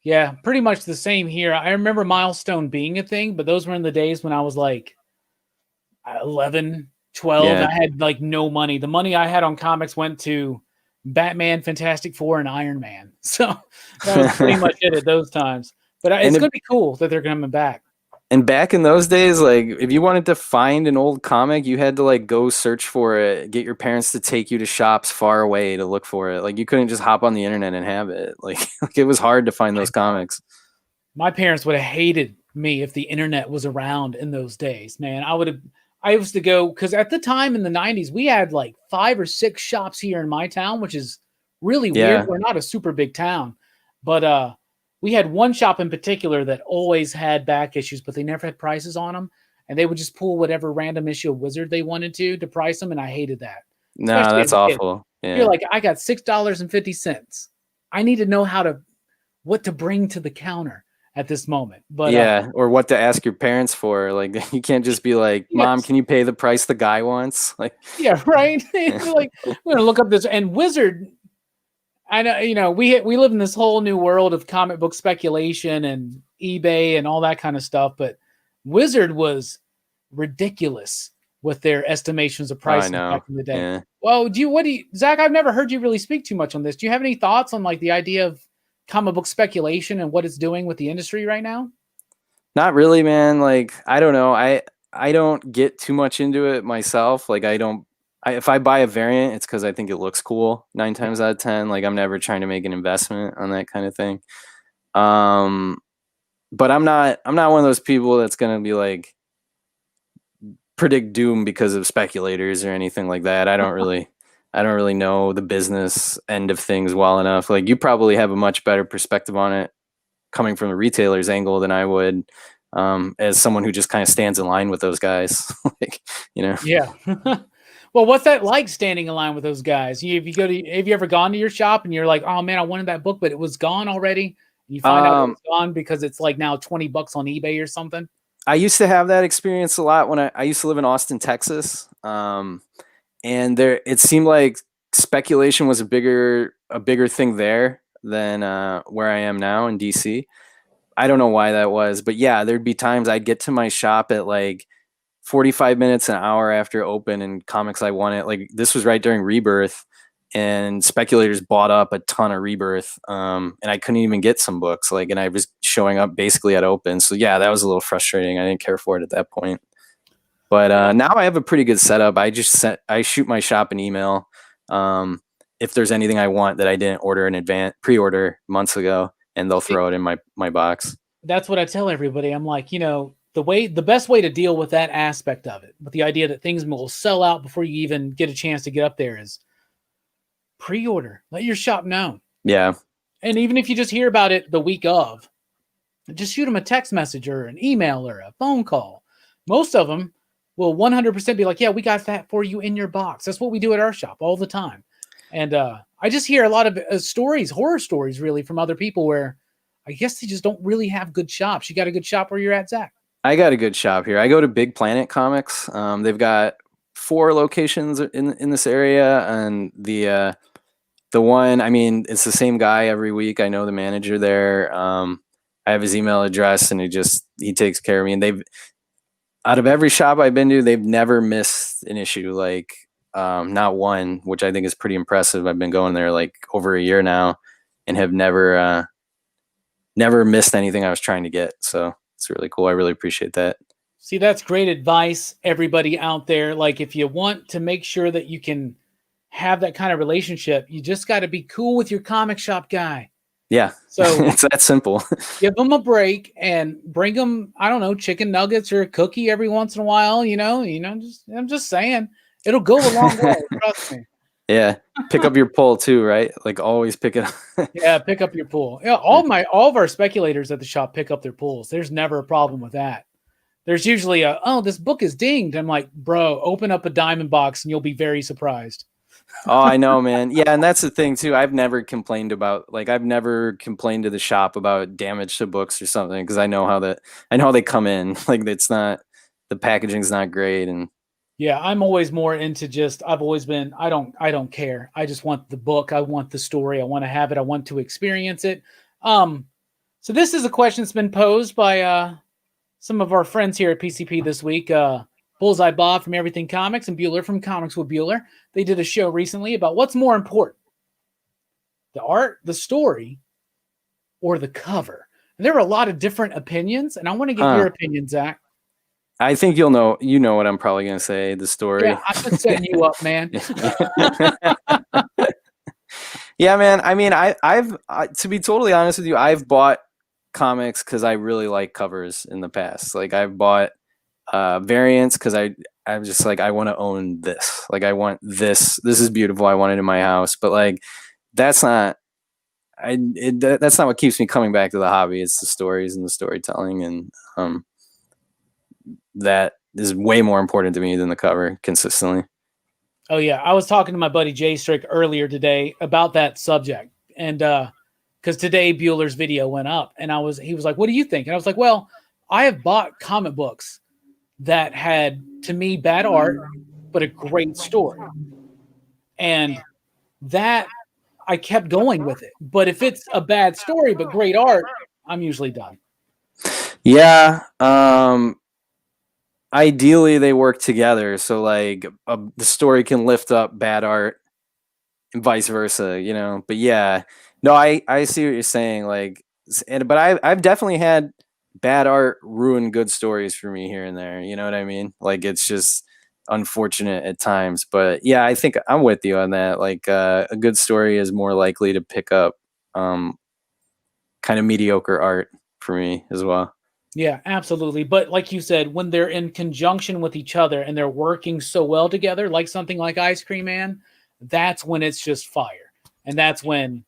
Speaker 1: Yeah, pretty much the same here. I remember Milestone being a thing, but those were in the days when I was like 11, 12. I had like no money. The money I had on comics went to Batman, Fantastic Four, and Iron Man. So that was pretty much it at those times. But it's going to be cool that they're coming back.
Speaker 2: And back in those days, like if you wanted to find an old comic, you had to like go search for it, get your parents to take you to shops far away to look for it. Like you couldn't just hop on the internet and have it. Like it was hard to find those comics.
Speaker 1: My parents would have hated me if the internet was around in those days, man. I used to go, because at the time in the 90s, we had like 5 or 6 shops here in my town, which is really weird. We're not a super big town, but we had one shop in particular that always had back issues, but they never had prices on them. And they would just pull whatever random issue of Wizard they wanted to price them. And I hated that.
Speaker 2: No, that's awful.
Speaker 1: Yeah. You're like, I got $6.50. I need to know what to bring to the counter at this moment. But
Speaker 2: or what to ask your parents for. Like you can't just be like, Mom, can you pay the price the guy wants? Like,
Speaker 1: yeah, right. Like, we're gonna look up this, and Wizard. I know, we live in this whole new world of comic book speculation and eBay and all that kind of stuff, but Wizard was ridiculous with their estimations of prices back in the day. Yeah. Well, Zach, I've never heard you really speak too much on this. Do you have any thoughts on like the idea of comic book speculation and what it's doing with the industry right now?
Speaker 2: Not really, man. Like, I don't know. I don't get too much into it myself. Like if I buy a variant, it's because I think it looks cool 9 times out of 10. Like I'm never trying to make an investment on that kind of thing. But I'm not one of those people that's going to be like predict doom because of speculators or anything like that. I don't really know the business end of things well enough. Like you probably have a much better perspective on it coming from the retailer's angle than I would, as someone who just kind of stands in line with those guys. Like,
Speaker 1: Yeah. Well, what's that like standing in line with those guys? Have you ever gone to your shop and you're like, oh man, I wanted that book, but it was gone already? And you find out it's gone because it's like now $20 on eBay or something.
Speaker 2: I used to have that experience a lot when I used to live in Austin, Texas. And it seemed like speculation was a bigger thing there than where I am now in DC. I don't know why that was, but yeah, there'd be times I'd get to my shop at like 45 minutes, an hour after open, and comics I wanted. Like this was right during Rebirth. and speculators bought up a ton of Rebirth, and I couldn't even get some books, like, and I was showing up basically at open. So yeah, that was a little frustrating. I didn't care for it at that point. But now I have a pretty good setup. I shoot my shop an email if there's anything I want that I didn't order in advance, pre-order months ago, and they'll throw it in my box.
Speaker 1: That's what I tell everybody. I'm like, the best way to deal with that aspect of it, with the idea that things will sell out before you even get a chance to get up there, is pre-order. Let your shop know.
Speaker 2: Yeah.
Speaker 1: And even if you just hear about it the week of, just shoot them a text message or an email or a phone call. Most of them will 100% be like, yeah, we got that for you in your box. That's what we do at our shop all the time. And I just hear a lot of stories, horror stories, really, from other people where I guess they just don't really have good shops. You got a good shop where you're at, Zach?
Speaker 2: I got a good shop here. I go to Big Planet Comics. They've got 4 locations in this area, and the one, I mean, it's the same guy every week. I know the manager there. I have his email address, and he takes care of me. And out of every shop I've been to, they've never missed an issue, like not one, which I think is pretty impressive. I've been going there like over a year now, and have never missed anything I was trying to get. So it's really cool. I really appreciate that.
Speaker 1: See, that's great advice, everybody out there. Like, if you want to make sure that you can have that kind of relationship, you just got to be cool with your comic shop guy.
Speaker 2: Yeah. So it's that simple.
Speaker 1: Give them a break and bring them, I don't know, chicken nuggets or a cookie every once in a while. I'm just saying, it'll go a long way. Trust me.
Speaker 2: Yeah. Pick up your pull too, right? Like, always pick it up.
Speaker 1: Yeah. Pick up your pull. Yeah. All of our speculators at the shop pick up their pulls. There's never a problem with that. There's usually this book is dinged. I'm like, bro, open up a diamond box and you'll be very surprised.
Speaker 2: Oh, I know, man. Yeah, and that's the thing too. I've never complained to the shop about damage to books or something, because I know how they come in. Like, the packaging's not great. And
Speaker 1: yeah, I'm always more into I've always been, I don't care. I just want the book. I want the story. I want to have it. I want to experience it. So this is a question that's been posed by some of our friends here at PCP this week. Bullseye Bob from Everything Comics and Bueller from Comics with Bueller. They did a show recently about what's more important, the art, the story, or the cover. And there are a lot of different opinions, and I want to get your opinion, Zach.
Speaker 2: I think you know what I'm probably going to say, the story.
Speaker 1: Yeah, I'm just setting you up, man.
Speaker 2: Yeah, man. I mean, I've to be totally honest with you, I've bought comics because I really like covers in the past. Like, I've bought variants because I'm just like, I want to own this. Like, I want this. This is beautiful. I want it in my house. But like, that's not what keeps me coming back to the hobby. It's the stories and the storytelling, and that is way more important to me than the cover consistently.
Speaker 1: Oh yeah, I was talking to my buddy Jay Strick earlier today about that subject, and because today Bueller's video went up, and he was like, "What do you think?" And I was like, "Well, I have bought comic books that had, to me, bad art, but a great story. And that, I kept going with it. But if it's a bad story, but great art, I'm usually done."
Speaker 2: Yeah. Ideally, they work together. So, like, the story can lift up bad art and vice versa, But yeah, no, I see what you're saying. Like, but I've definitely had bad art ruin good stories for me here and there. You know what I mean? Like, it's just unfortunate at times. But yeah, I think I'm with you on that. Like, a good story is more likely to pick up kind of mediocre art for me as well.
Speaker 1: Yeah, absolutely. But like you said, when they're in conjunction with each other and they're working so well together, like something like Ice Cream Man, that's when it's just fire. And that's when,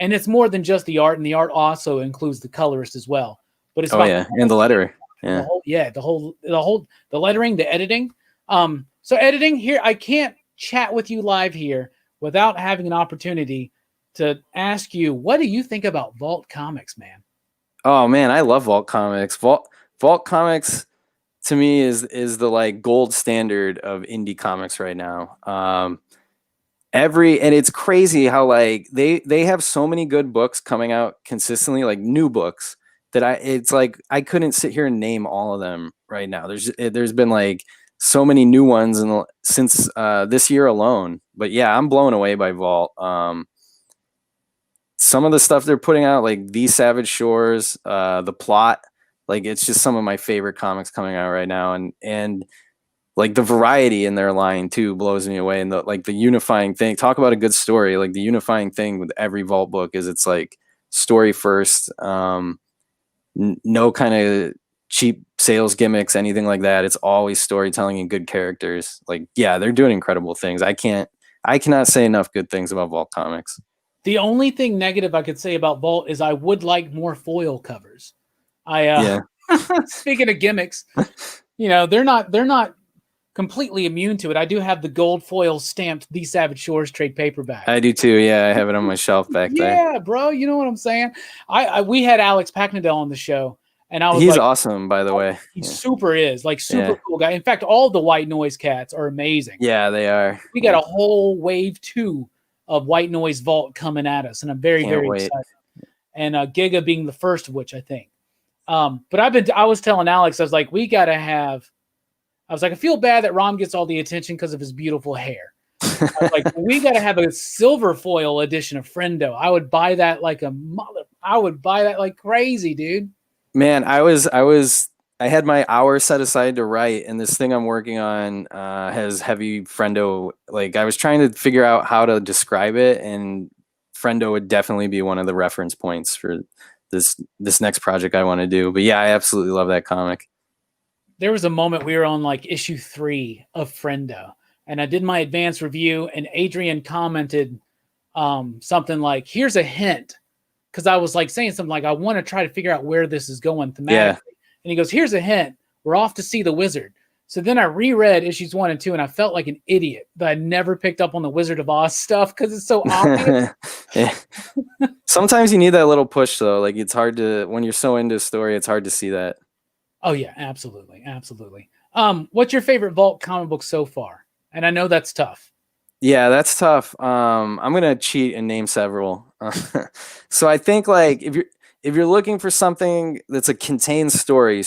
Speaker 1: and it's more than just the art, and the art also includes the colorist as well. But it's
Speaker 2: and the lettering. Yeah.
Speaker 1: The lettering, the editing. So editing here, I can't chat with you live here without having an opportunity to ask you, what do you think about Vault Comics, man?
Speaker 2: Oh man, I love Vault Comics. Vault Comics to me is the like gold standard of indie comics right now. And it's crazy how like they have so many good books coming out consistently, like new books, that it's like I couldn't sit here and name all of them right now. There's been like so many new ones since this year alone. But yeah, I'm blown away by Vault. Some of the stuff they're putting out, like The Savage Shores, The Plot, like it's just some of my favorite comics coming out right now, and like the variety in their line too blows me away. And the unifying thing, talk about a good story. Like the unifying thing with every Vault book is it's like story first, no kind of cheap sales gimmicks, anything like that. It's always storytelling and good characters. Like, yeah, they're doing incredible things. I cannot say enough good things about Vault Comics.
Speaker 1: The only thing negative I could say about Vault is I would like more foil covers. Speaking of gimmicks, they're not completely immune to it. I do have the gold foil stamped The Savage Shores trade paperback.
Speaker 2: I do too. Yeah, I have it on my shelf back there.
Speaker 1: Yeah, bro. You know what I'm saying? We had Alex Packnadell on the show, and
Speaker 2: he's awesome, by the way.
Speaker 1: He super cool guy. In fact, all the White Noise cats are amazing.
Speaker 2: Yeah, they are.
Speaker 1: We got a whole wave 2 of White Noise Vault coming at us, and I'm very excited. And Giga being the first of which, I think. But I was telling Alex, I was like, I feel bad that Rom gets all the attention because of his beautiful hair. I was like, we got to have a silver foil edition of Friendo. I would buy that like crazy, dude.
Speaker 2: Man, I had my hour set aside to write, and this thing I'm working on has heavy Friendo. Like, I was trying to figure out how to describe it, and Friendo would definitely be one of the reference points for this next project I want to do. But yeah, I absolutely love that comic.
Speaker 1: There was a moment we were on like issue 3 of Friendo, and I did my advanced review, and Adrian commented something like, here's a hint. Because I was like saying something like, I want to try to figure out where this is going thematically. Yeah. And he goes, here's a hint. We're off to see the wizard. So then I reread issues 1 and 2, and I felt like an idiot that I never picked up on the Wizard of Oz stuff because it's so obvious.
Speaker 2: Sometimes you need that little push, though. Like, it's hard to, when you're so into a story, it's hard to see that.
Speaker 1: Oh, yeah, absolutely. Absolutely. What's your favorite Vault comic book so far? And I know that's tough.
Speaker 2: Yeah, that's tough. I'm gonna cheat and name several. So I think, like, if you're looking for something that's a contained story,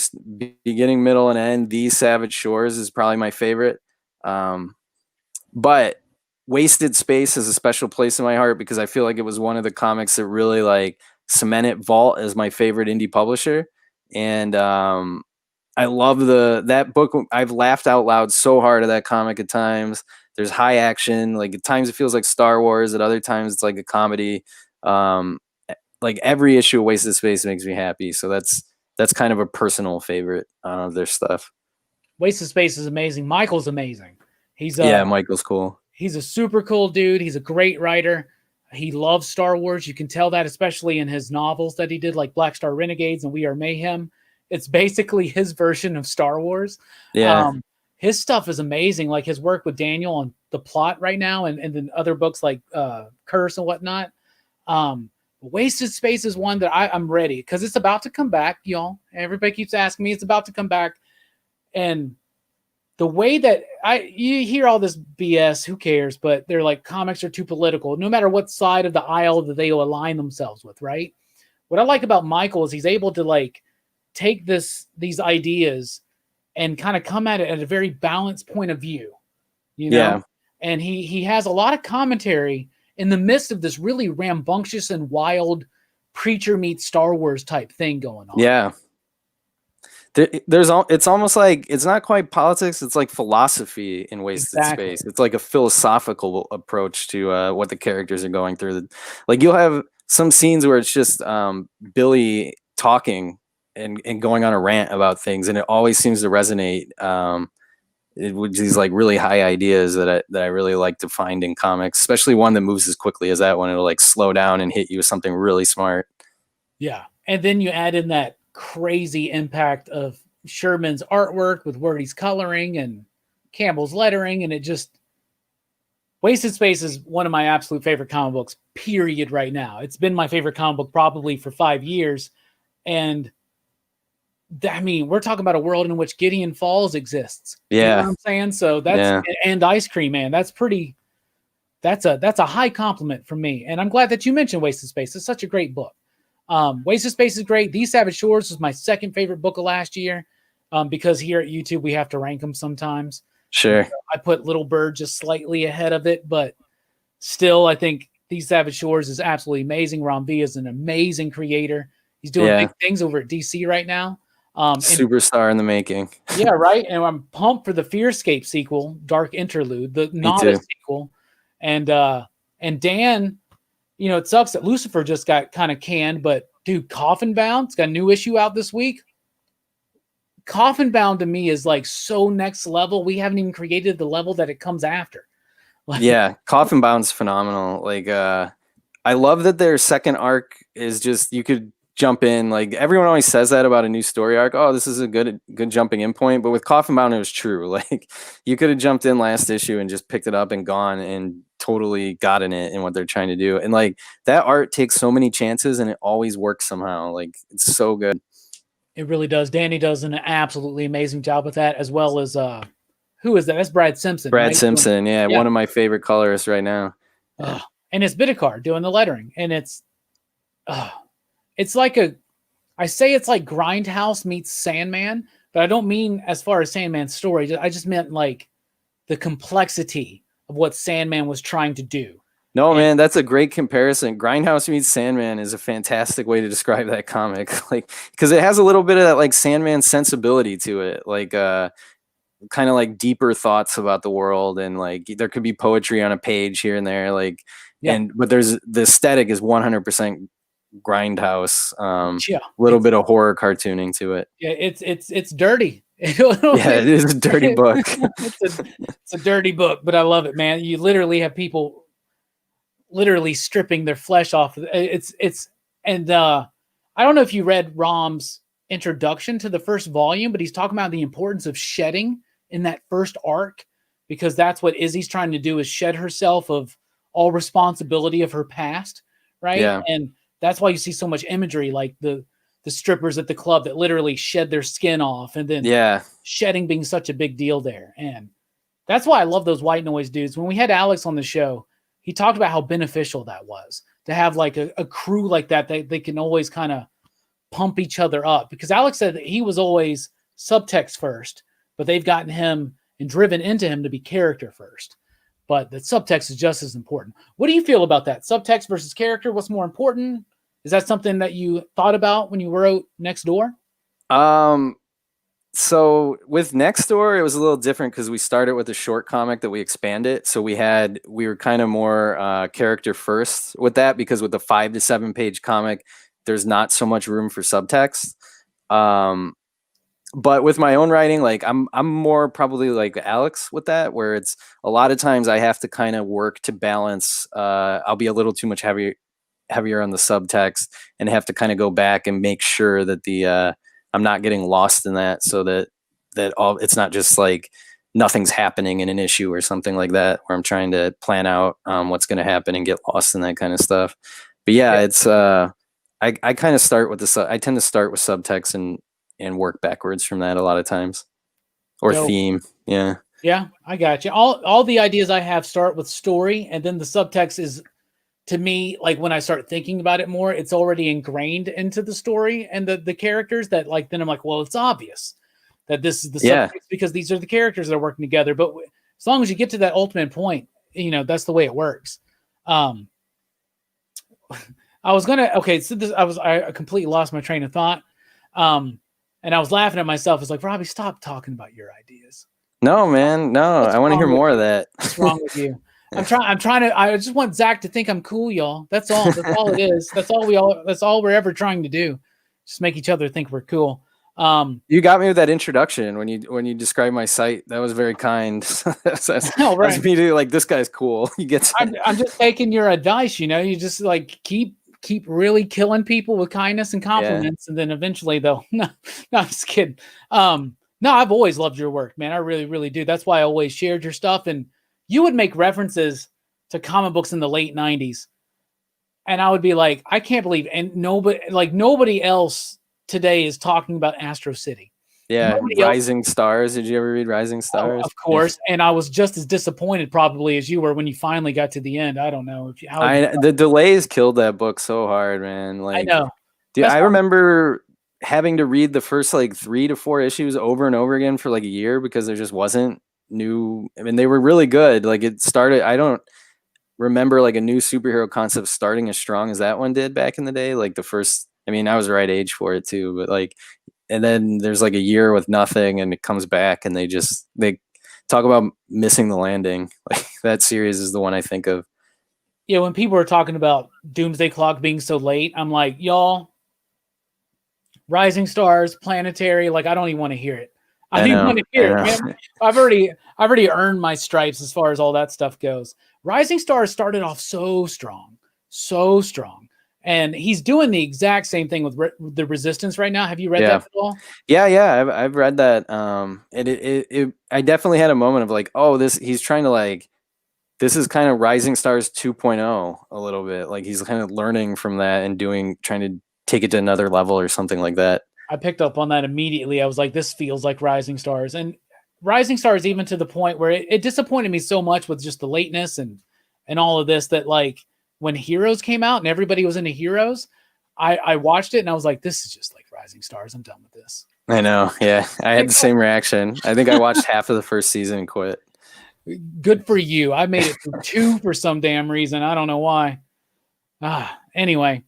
Speaker 2: beginning, middle, and end, The Savage Shores is probably my favorite. But Wasted Space has a special place in my heart because I feel like it was one of the comics that really like cemented Vault as my favorite indie publisher. And I love that book. I've laughed out loud so hard at that comic at times. There's high action. Like, at times it feels like Star Wars. At other times it's like a comedy. Like, every issue of Wasted Space makes me happy. So that's kind of a personal favorite of their stuff.
Speaker 1: Wasted Space is amazing. Michael's amazing.
Speaker 2: Michael's cool.
Speaker 1: He's a super cool dude. He's a great writer. He loves Star Wars. You can tell that, especially in his novels that he did, like Black Star Renegades and We Are Mayhem. It's basically his version of Star Wars.
Speaker 2: Yeah.
Speaker 1: His stuff is amazing. Like his work with Daniel on The Plot right now, and then other books like Curse and whatnot. Wasted Space is one that I'm ready because it's about to come back, y'all. Everybody keeps asking me, it's about to come back. And the way that you hear all this BS, who cares? But they're like, comics are too political, no matter what side of the aisle that they align themselves with, right? What I like about Michael is he's able to like take these ideas and kind of come at it at a very balanced point of view, you know?
Speaker 2: Yeah.
Speaker 1: And he has a lot of commentary in the midst of this really rambunctious and wild Preacher meets Star Wars type thing going on.
Speaker 2: Yeah. It's almost like, it's not quite politics. It's like philosophy in Wasted Space. It's like a philosophical approach to what the characters are going through. Like, you'll have some scenes where it's just Billy talking and going on a rant about things, and it always seems to resonate with these like really high ideas that I really like to find in comics, especially one that moves as quickly as that one. It'll like slow down and hit you with something really smart.
Speaker 1: Yeah. And then you add in that crazy impact of Sherman's artwork with Wordy's coloring and Campbell's lettering, and it just, Wasted Space is one of my absolute favorite comic books, period, right now. It's been my favorite comic book probably for 5 years. And I mean, we're talking about a world in which Gideon Falls exists.
Speaker 2: Yeah.
Speaker 1: You know what I'm saying? So that's, and Ice Cream Man, that's a high compliment from me. And I'm glad that you mentioned Wasted Space. It's such a great book. Wasted Space is great. The Savage Shores was my second favorite book of last year. because here at YouTube we have to rank them sometimes.
Speaker 2: Sure.
Speaker 1: So I put Little Bird just slightly ahead of it, but still, I think These Savage Shores is absolutely amazing. Ron V is an amazing creator. He's doing big things over at DC right now.
Speaker 2: Superstar in the making.
Speaker 1: Yeah, right. And I'm pumped for the Fearscape sequel, Dark Interlude, the novel sequel. And Dan, you know, it sucks that Lucifer just got kind of canned, but dude, Coffin Bound's got a new issue out this week. Coffin Bound to me is like so next level. We haven't even created the level that it comes after. Like,
Speaker 2: yeah, Coffin Bound's phenomenal. Like, I love that their second arc is just, you could jump in. Like, everyone always says that about a new story arc. Oh, this is a good jumping in point. But with Coffin Bound, it was true. Like, you could have jumped in last issue and just picked it up and gone and totally gotten it in what they're trying to do. And like, that art takes so many chances and it always works somehow. Like, it's so good.
Speaker 1: It really does. Danny does an absolutely amazing job with that, as well as who is that? That's Brad Simpson.
Speaker 2: Brad Simpson, yeah, one of my favorite colorists right now.
Speaker 1: And it's Bidikar doing the lettering, and it's like I say it's like Grindhouse meets Sandman, but I don't mean as far as Sandman's story. I just meant like the complexity of what Sandman was trying to do.
Speaker 2: No, man, that's a great comparison. Grindhouse meets Sandman is a fantastic way to describe that comic. Like, because it has a little bit of that like Sandman sensibility to it, like kind of like deeper thoughts about the world, and like there could be poetry on a page here and there, like, but there's the aesthetic is 100% Grindhouse. A little bit of horror cartooning to it.
Speaker 1: Yeah, it's dirty.
Speaker 2: Yeah, it is a dirty book.
Speaker 1: It's a dirty book, but I love it, man. You literally have people literally stripping their flesh off. And I don't know if you read Rom's introduction to the first volume, but he's talking about the importance of shedding in that first arc, because that's what Izzy's trying to do, is shed herself of all responsibility of her past, right?
Speaker 2: Yeah.
Speaker 1: And that's why you see so much imagery, like the strippers at the club that literally shed their skin off, and then shedding being such a big deal there. And that's why I love those White Noise dudes. When we had Alex on the show, he talked about how beneficial that was to have like a crew like that. They can always kind of pump each other up, because Alex said that he was always Subtext first, but they've gotten him and driven into him to be character first. But the Subtext is just as important. What do you feel about that? Subtext versus character? What's more important? Is that something that you thought about when you wrote Next Door?
Speaker 2: So with Next Door, it was a little different because we started with a short comic that we expanded. So we were kind of more character first with that, because with the 5 to 7 page comic, there's not so much room for subtext. But with my own writing, like I'm more probably like Alex with that, where it's a lot of times I have to kind of work to balance. I'll be a little too much heavier on the subtext, and have to kind of go back and make sure that I'm not getting lost in that, so that it's not just like nothing's happening in an issue or something like that, where I'm trying to plan out what's going to happen and get lost in that kind of stuff. But it's I kind of start with I tend to start with subtext and work backwards from that a lot of times, or theme. Yeah,
Speaker 1: I got you. All the ideas I have start with story, and then the subtext is, to me, like when I start thinking about it more, it's already ingrained into the story and the characters, that like, then I'm like, well, it's obvious that this is the subtext because these are the characters that are working together. But as long as you get to that ultimate point, you know, that's the way it works. I completely lost my train of thought. And I was laughing at myself. It's like, Robbie, stop talking about your ideas.
Speaker 2: No, man. No, I want to hear more of that.
Speaker 1: What's wrong with you? I just want Zach to think I'm cool, y'all. That's all. That's all it is. That's all we're ever trying to do. Just make each other think we're cool.
Speaker 2: You got me with that introduction when you described my site. That was very kind. That's immediately like, this guy's cool. You get.
Speaker 1: I'm just taking your advice. You know, you just like keep really killing people with kindness and compliments, and then eventually they'll. No, I'm just kidding. No, I've always loved your work, man. I really, really do. That's why I always shared your stuff, and you would make references to comic books in the late 90s. And I would be like, I can't believe, and nobody else today is talking about Astro City.
Speaker 2: Yeah. Rising Stars. Did you ever read Rising Stars?
Speaker 1: Of course. And I was just as disappointed probably as you were when you finally got to the end. I don't know the delays
Speaker 2: killed that book so hard, man. Like,
Speaker 1: I know.
Speaker 2: Dude, I remember having to read the first like 3 to 4 issues over and over again for like a year because there just wasn't new. I mean, they were really good. Like it started. I don't remember like a new superhero concept starting as strong as that one did back in the day. Like the first. I mean, I was the right age for it too, but like, and then there's like a year with nothing, and it comes back, and they talk about missing the landing. Like that series is the one I think of.
Speaker 1: Yeah, when people are talking about Doomsday Clock being so late, I'm like, y'all, Rising Stars, Planetary, like I don't even want to hear it. I don't even want to hear it, man. I've already earned my stripes as far as all that stuff goes. Rising Stars started off so strong. And he's doing the exact same thing with the Resistance right now. Have you read that at all?
Speaker 2: Yeah, I've read that. I definitely had a moment of like, oh, he's trying to like, this is kind of Rising Stars 2.0 a little bit. Like he's kind of learning from that and trying to take it to another level or something like that.
Speaker 1: I picked up on that immediately. I was like, this feels like Rising Stars. And Rising Stars, even to the point where it disappointed me so much with just the lateness and all of this, that like when Heroes came out and everybody was into Heroes, I watched it and I was like, this is just like Rising Stars. I'm done with this.
Speaker 2: I know. Yeah. I had the same reaction. I think I watched half of the first season and quit.
Speaker 1: Good for you. I made it through 2 for some damn reason. I don't know why. Anyway.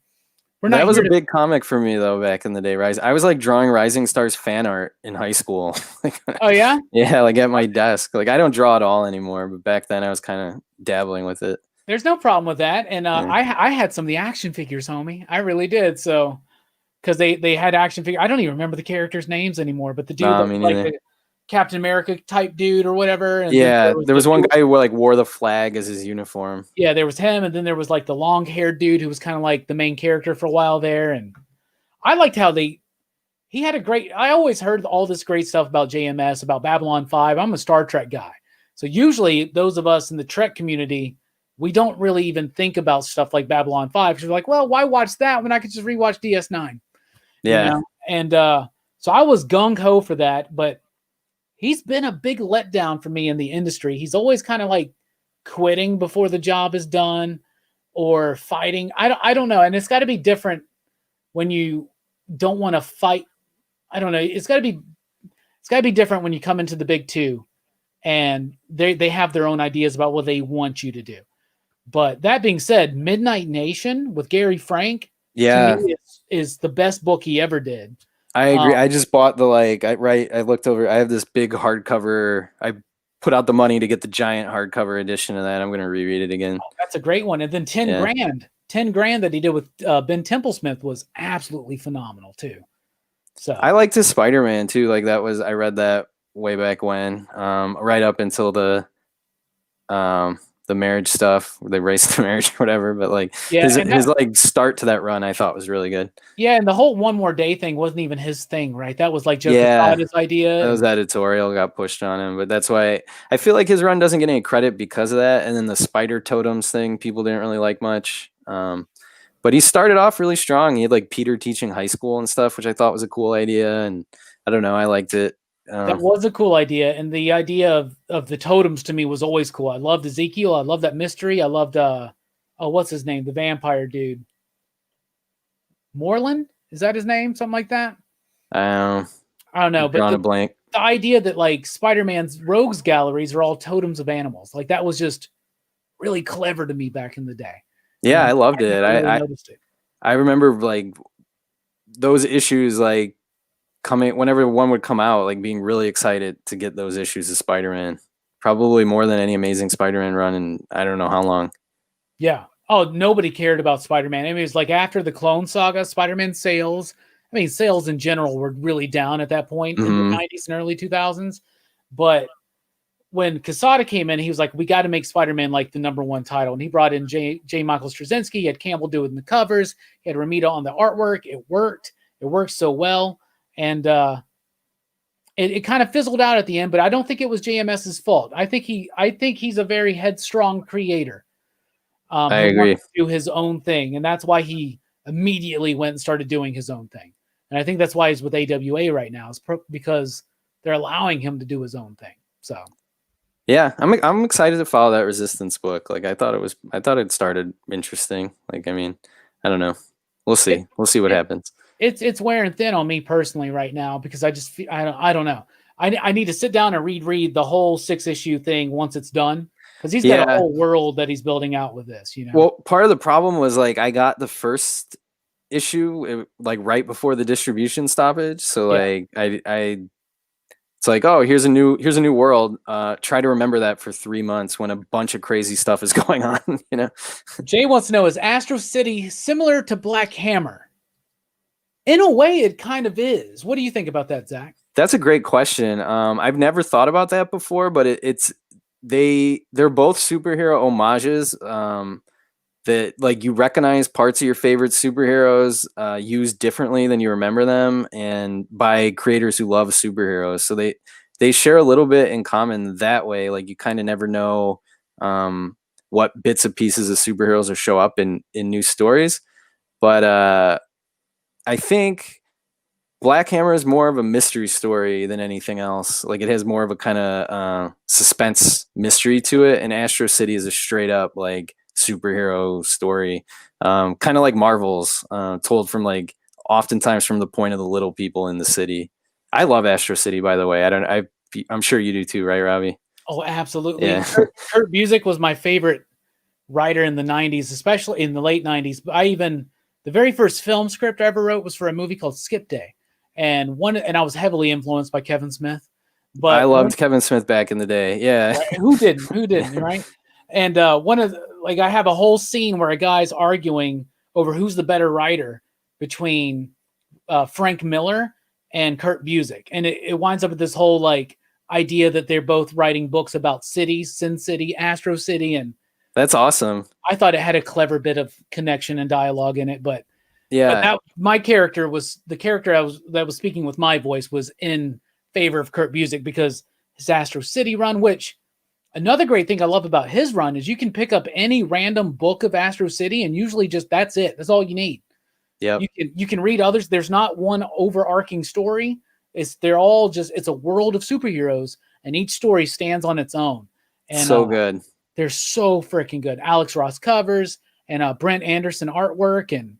Speaker 2: That was a big comic for me though back in the day. I was like drawing Rising Stars fan art in high school.
Speaker 1: Oh yeah?
Speaker 2: Yeah, like at my desk. Like I don't draw at all anymore, but back then I was kind of dabbling with it.
Speaker 1: There's no problem with that. And I had some of the action figures, homie. I really did. So because they had action figure. I don't even remember the characters' names anymore, but the dude like the Captain America type dude or whatever. And
Speaker 2: yeah, there was one guy who like wore the flag as his uniform.
Speaker 1: Yeah, there was him, and then there was like the long-haired dude who was kind of like the main character for a while there. And I liked how he had a great. I always heard all this great stuff about JMS, about Babylon 5. I'm a Star Trek guy, so usually those of us in the Trek community, we don't really even think about stuff like Babylon 5 because we're like, well, why watch that when I could just rewatch DS9?
Speaker 2: Yeah,
Speaker 1: you know? And so I was gung-ho for that, but he's been a big letdown for me in the industry. He's always kind of like quitting before the job is done or fighting. I don't know. And it's got to be different when you don't want to fight. I don't know. It's got to be different when you come into the big two and they have their own ideas about what they want you to do. But that being said, Midnight Nation with Gary Frank, to me, is the best book he ever did.
Speaker 2: I agree. I just bought the I looked over. I have this big hardcover. I put out the money to get the giant hardcover edition of that. I'm going to reread it again.
Speaker 1: Oh, that's a great one. And then 10 grand that he did with Ben Templesmith was absolutely phenomenal too. So
Speaker 2: I liked his SpiderMan too. Like I read that way back when, right up until the marriage stuff. They raced the marriage or whatever. But like his like start to that run, I thought was really good.
Speaker 1: Yeah, and the whole One More Day thing wasn't even his thing, right? That was like Joe Quesada's idea.
Speaker 2: That was editorial got pushed on him, but that's why I feel like his run doesn't get any credit because of that. And then the Spider Totems thing, people didn't really like much. But he started off really strong. He had like Peter teaching high school and stuff, which I thought was a cool idea. And I don't know, I liked it.
Speaker 1: That was a cool idea. And the idea of the totems to me was always cool. I loved Ezekiel. I loved that mystery. I loved, what's his name? The vampire dude. Moreland? Is that his name? Something like that? I don't know. But
Speaker 2: the
Speaker 1: idea that like Spider-Man's rogues galleries are all totems of animals. Like that was just really clever to me back in the day.
Speaker 2: Yeah, I loved it. I noticed it. I remember like those issues like coming whenever one would come out, like being really excited to get those issues of Spider-Man. Probably more than any Amazing Spider-Man run in I don't know how long.
Speaker 1: Yeah. Oh, nobody cared about Spider-Man. I mean, it was like after the Clone Saga, Spider-Man sales. I mean, sales in general were really down at that point in the 90s and early 2000s. But when Quesada came in, he was like, we got to make Spider-Man like the #1 title. And he brought in J. Michael Straczynski. He had Campbell do it in the covers. He had Romita on the artwork. It worked. It worked so well. And it kind of fizzled out at the end, but I don't think it was JMS's fault. I think he's a very headstrong creator.
Speaker 2: I agree.
Speaker 1: To do his own thing, and that's why he immediately went and started doing his own thing. And I think that's why he's with AWA right now, is because they're allowing him to do his own thing. So,
Speaker 2: yeah, I'm excited to follow that Resistance book. Like I thought it started interesting. Like I mean, I don't know. We'll see. We'll see what happens.
Speaker 1: it's wearing thin on me personally right now because I just I don't know. I need to sit down and reread the whole 6-issue thing once it's done because he's got a whole world that he's building out with this. You know.
Speaker 2: Well, part of the problem was like I got the first issue like right before the distribution stoppage, so like I it's like, oh, here's a new world. Try to remember that for 3 months when a bunch of crazy stuff is going on. You know.
Speaker 1: Jay wants to know: is Astro City similar to Black Hammer? In a way, it kind of is. What do you think about that, Zach?
Speaker 2: That's a great question. I've never thought about that before, but they're both superhero homages. That like you recognize parts of your favorite superheroes used differently than you remember them, and by creators who love superheroes. So they share a little bit in common that way. Like you kind of never know what bits and pieces of superheroes will show up in new stories, but I think Black Hammer is more of a mystery story than anything else. Like it has more of a kind of suspense mystery to it, and Astro City is a straight up like superhero story, kind of like Marvel's, told from like oftentimes from the point of the little people in the city. I love Astro City, by the way. I'm sure you do too, right, Robbie?
Speaker 1: Oh, absolutely.
Speaker 2: Yeah.
Speaker 1: Kurt Busiek was my favorite writer in the 90s, especially in the late 90s. The very first film script I ever wrote was for a movie called Skip Day. And I was heavily influenced by Kevin Smith. But
Speaker 2: I loved Kevin Smith back in the day. Yeah.
Speaker 1: Right? Who didn't, right? And I have a whole scene where a guy's arguing over who's the better writer between Frank Miller and Kurt Busiek. And it winds up with this whole like idea that they're both writing books about cities, Sin City, Astro City, and
Speaker 2: that's awesome.
Speaker 1: I thought it had a clever bit of connection and dialogue in it, but
Speaker 2: yeah,
Speaker 1: my character was the character that was speaking with my voice was in favor of Kurt Busiek because his Astro City run, which another great thing I love about his run is you can pick up any random book of Astro City and usually just that's it. That's all you need.
Speaker 2: Yeah.
Speaker 1: You can read others. There's not one overarching story. They're all just it's a world of superheroes and each story stands on its own. And
Speaker 2: so good.
Speaker 1: They're so freaking good. Alex Ross covers and Brent Anderson artwork and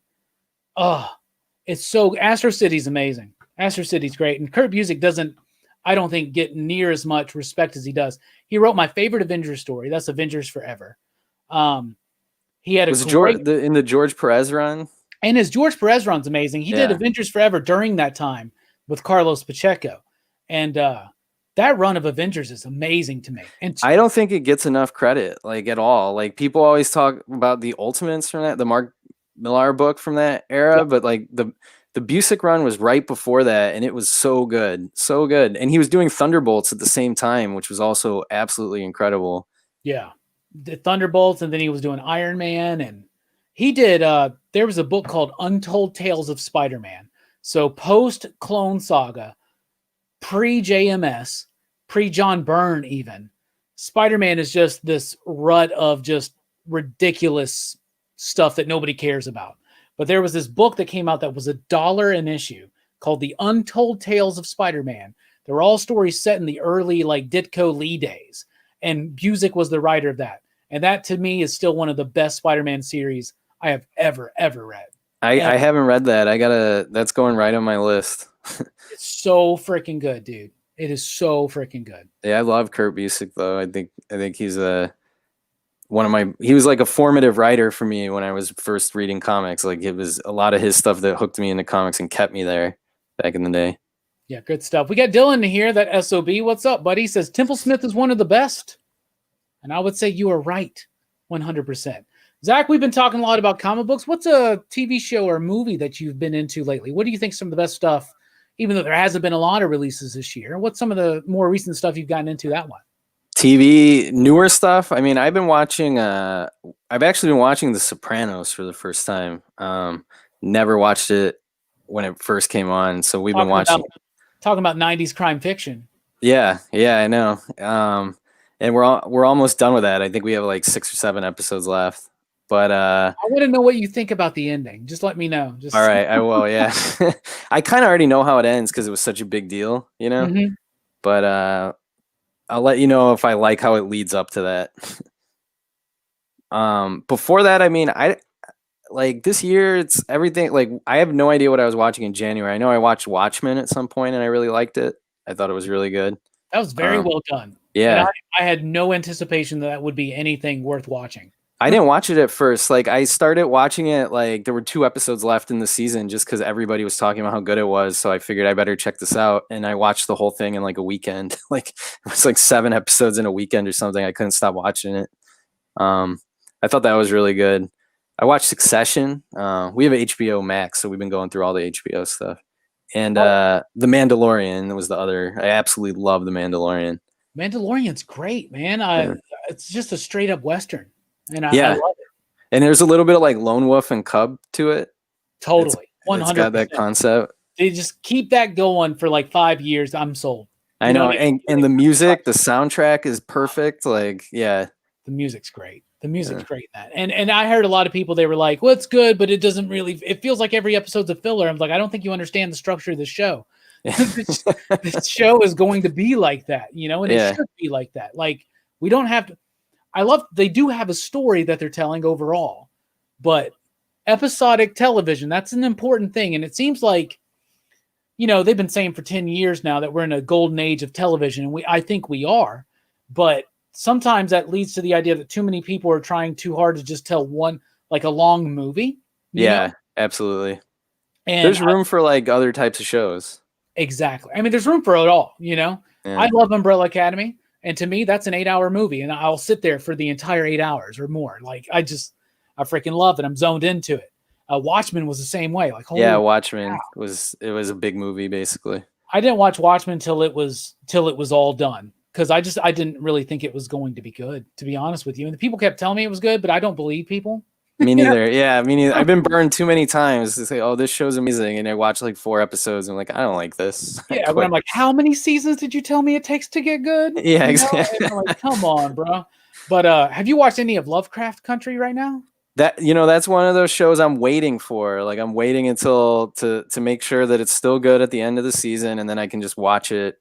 Speaker 1: it's so Astro City's amazing. Astro City's great. And Kurt Busiek doesn't, I don't think, get near as much respect as he does. He wrote my favorite Avengers story. That's Avengers Forever. He had
Speaker 2: in the George Perez run.
Speaker 1: And his George Perez run's amazing. He did Avengers Forever during that time with Carlos Pacheco. And that run of Avengers is amazing to me. And
Speaker 2: I don't think it gets enough credit, like at all. Like people always talk about the Ultimates from that, the Mark Millar book from that era, but like the Busiek run was right before that, and it was so good, so good. And he was doing Thunderbolts at the same time, which was also absolutely incredible.
Speaker 1: Yeah, the Thunderbolts, and then he was doing Iron Man, and he did. There was a book called Untold Tales of Spider-Man. So post Clone Saga, pre JMS, pre John Byrne, even Spider-Man is just this rut of just ridiculous stuff that nobody cares about. But there was this book that came out that was $1 an issue called The Untold Tales of Spider-Man. They were all stories set in the early like Ditko Lee days. And Busiek was the writer of that. And that to me is still one of the best Spider-Man series I have ever read.
Speaker 2: I haven't read that. That's going right on my list.
Speaker 1: It's so freaking good, dude. It is so freaking good.
Speaker 2: Yeah, I love Kurt Busiek though. I think he's he was like a formative writer for me when I was first reading comics. Like it was a lot of his stuff that hooked me into comics and kept me there back in the day.
Speaker 1: Yeah, good stuff. We got Dylan here, that SOB. What's up, buddy? He says Temple Smith is one of the best. And I would say you are right 100%. Zach, we've been talking a lot about comic books. What's a TV show or movie that you've been into lately? What do you think some of the best stuff, even though there hasn't been a lot of releases this year? What's some of the more recent stuff you've gotten into that one?
Speaker 2: TV, newer stuff. I mean, I've actually been watching The Sopranos for the first time. Never watched it when it first came on. So we've been watching.
Speaker 1: Talking about 90s crime fiction.
Speaker 2: Yeah, I know. And we're almost done with that. I think we have like 6 or 7 episodes left. But
Speaker 1: I want to know what you think about the ending. Just let me know.
Speaker 2: All right, I will. Yeah, I kind of already know how it ends because it was such a big deal, you know. Mm-hmm. But I'll let you know if I like how it leads up to that. Before that, I mean, like this year, it's everything. Like I have no idea what I was watching in January. I know I watched Watchmen at some point, and I really liked it. I thought it was really good.
Speaker 1: That was very well done.
Speaker 2: Yeah.
Speaker 1: And I had no anticipation that would be anything worth watching.
Speaker 2: I didn't watch it at first. Like I started watching it, like there were 2 episodes left in the season just because everybody was talking about how good it was. So I figured I better check this out. And I watched the whole thing in like a weekend. Like it was like 7 episodes in a weekend or something. I couldn't stop watching it. I thought that was really good. I watched Succession. We have HBO Max, so we've been going through all the HBO stuff. And The Mandalorian was the other. I absolutely love The Mandalorian.
Speaker 1: Mandalorian's great, man. It's just a straight up Western. And I love it.
Speaker 2: And there's a little bit of like Lone Wolf and Cub to it.
Speaker 1: Totally. 100%.
Speaker 2: It's got that concept.
Speaker 1: They just keep that going for like 5 years. I'm sold.
Speaker 2: I know. And the music, the soundtrack is perfect. Like, yeah.
Speaker 1: The music's great. The music's great in that. And I heard a lot of people, they were like, well, it's good, but it doesn't really, it feels like every episode's a filler. I'm like, I don't think you understand the structure of the show. This show is going to be like that, you know, and it should be like that. Like, we don't have to, they do have a story that they're telling overall, but episodic television, that's an important thing. And it seems like, you know, they've been saying for 10 years now that we're in a golden age of television, and I think we are, but sometimes that leads to the idea that too many people are trying too hard to just tell one, like a long movie.
Speaker 2: Yeah, know? Absolutely. And there's room for like other types of shows.
Speaker 1: Exactly. I mean, there's room for it all, you know. I love Umbrella Academy. And to me, that's an 8-hour movie, and I'll sit there for the entire 8 hours or more. Like I freaking love it. I'm zoned into it. Watchmen was the same way. Like,
Speaker 2: Watchmen was a big movie basically.
Speaker 1: I didn't watch Watchmen till it was all done because I didn't really think it was going to be good, to be honest with you. And the people kept telling me it was good, but I don't believe people.
Speaker 2: Me neither. Yeah, me neither. I've been burned too many times to say, "Oh, this show's amazing," and I watch like 4 episodes, and I'm like, "I don't like this."
Speaker 1: Yeah, but I'm like, "How many seasons did you tell me it takes to get good?"
Speaker 2: Yeah, exactly.
Speaker 1: And I'm like, "Come on, bro." But have you watched any of Lovecraft Country right now?
Speaker 2: That's one of those shows I'm waiting for. Like, I'm waiting until to make sure that it's still good at the end of the season, and then I can just watch it.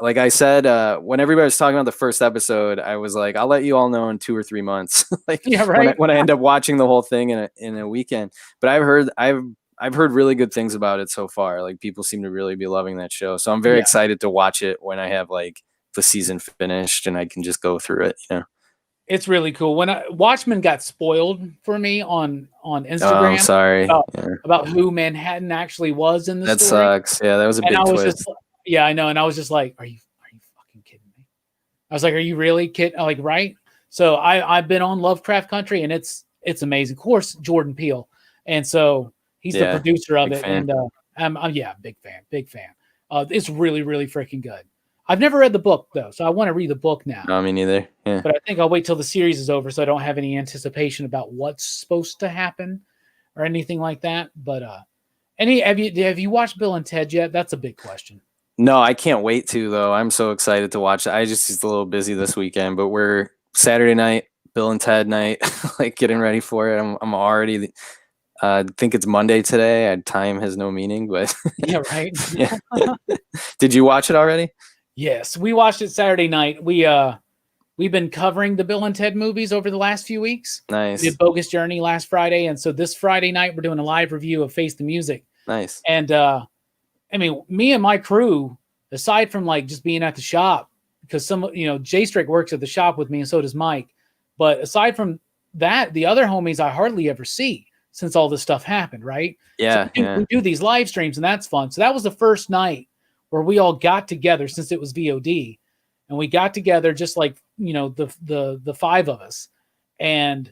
Speaker 2: Like I said, when everybody was talking about the first episode, I was like, I'll let you all know in 2 or 3 months. Like, yeah, right. When I end up watching the whole thing in a weekend. But I've heard really good things about it so far. Like, people seem to really be loving that show. So I'm very excited to watch it when I have like the season finished and I can just go through it. You know,
Speaker 1: it's really cool. When Watchmen got spoiled for me on Instagram.
Speaker 2: Oh, I'm sorry.
Speaker 1: About who Manhattan actually was in the story.
Speaker 2: That sucks. Yeah, that was a big twist.
Speaker 1: Yeah, I know. And I was just like, are you fucking kidding me? I was like, are you really kidding? Like, right? So I've been on Lovecraft Country, and it's amazing. Of course, Jordan Peele. And so he's the producer of it. Fan. And I'm big fan. It's really, really freaking good. I've never read the book though, so I want to read the book now.
Speaker 2: No, me neither. Yeah.
Speaker 1: But I think I'll wait till the series is over so I don't have any anticipation about what's supposed to happen or anything like that. But have you watched Bill and Ted yet? That's a big question.
Speaker 2: No, I can't wait to, though. I'm so excited to watch it. I just a little busy this weekend, but we're Saturday night, Bill and Ted night, like getting ready for it. I'm already, think it's Monday today. Time has no meaning, but
Speaker 1: yeah, right.
Speaker 2: Yeah. Did you watch it already?
Speaker 1: Yes, we watched it Saturday night. We've been covering the Bill and Ted movies over the last few weeks.
Speaker 2: Nice.
Speaker 1: We did Bogus Journey last Friday, and so this Friday night we're doing a live review of Face the Music.
Speaker 2: Nice.
Speaker 1: And I mean, me and my crew, aside from like just being at the shop, because Jay Strick works at the shop with me, and so does Mike. But aside from that, the other homies I hardly ever see since all this stuff happened, right?
Speaker 2: Yeah.
Speaker 1: So we do these live streams, and that's fun. So that was the first night where we all got together since it was VOD, and we got together just like the 5 of us, and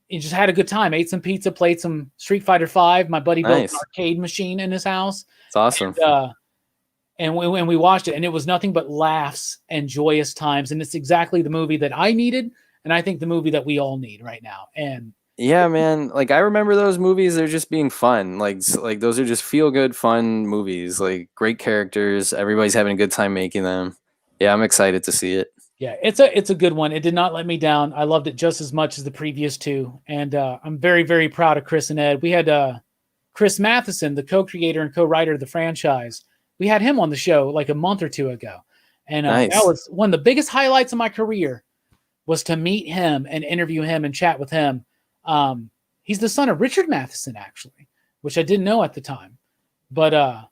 Speaker 1: you just had a good time. Ate some pizza, played some Street Fighter V. My buddy built an arcade machine in his house.
Speaker 2: It's awesome.
Speaker 1: And we watched it, and it was nothing but laughs and joyous times. And it's exactly the movie that I needed, and I think the movie that we all need right now. And
Speaker 2: yeah, man, like I remember those movies. They're just being fun. Like those are just feel good, fun movies. Like great characters. Everybody's having a good time making them. Yeah, I'm excited to see it.
Speaker 1: Yeah, it's a good one. It did not let me down. I loved it just as much as the previous 2. And I'm very, very proud of Chris and Ed. We had Chris Matheson, the co-creator and co-writer of the franchise. We had him on the show like a month or 2 ago. And
Speaker 2: nice.
Speaker 1: That was one of the biggest highlights of my career, was to meet him and interview him and chat with him. He's the son of Richard Matheson, actually, which I didn't know at the time. But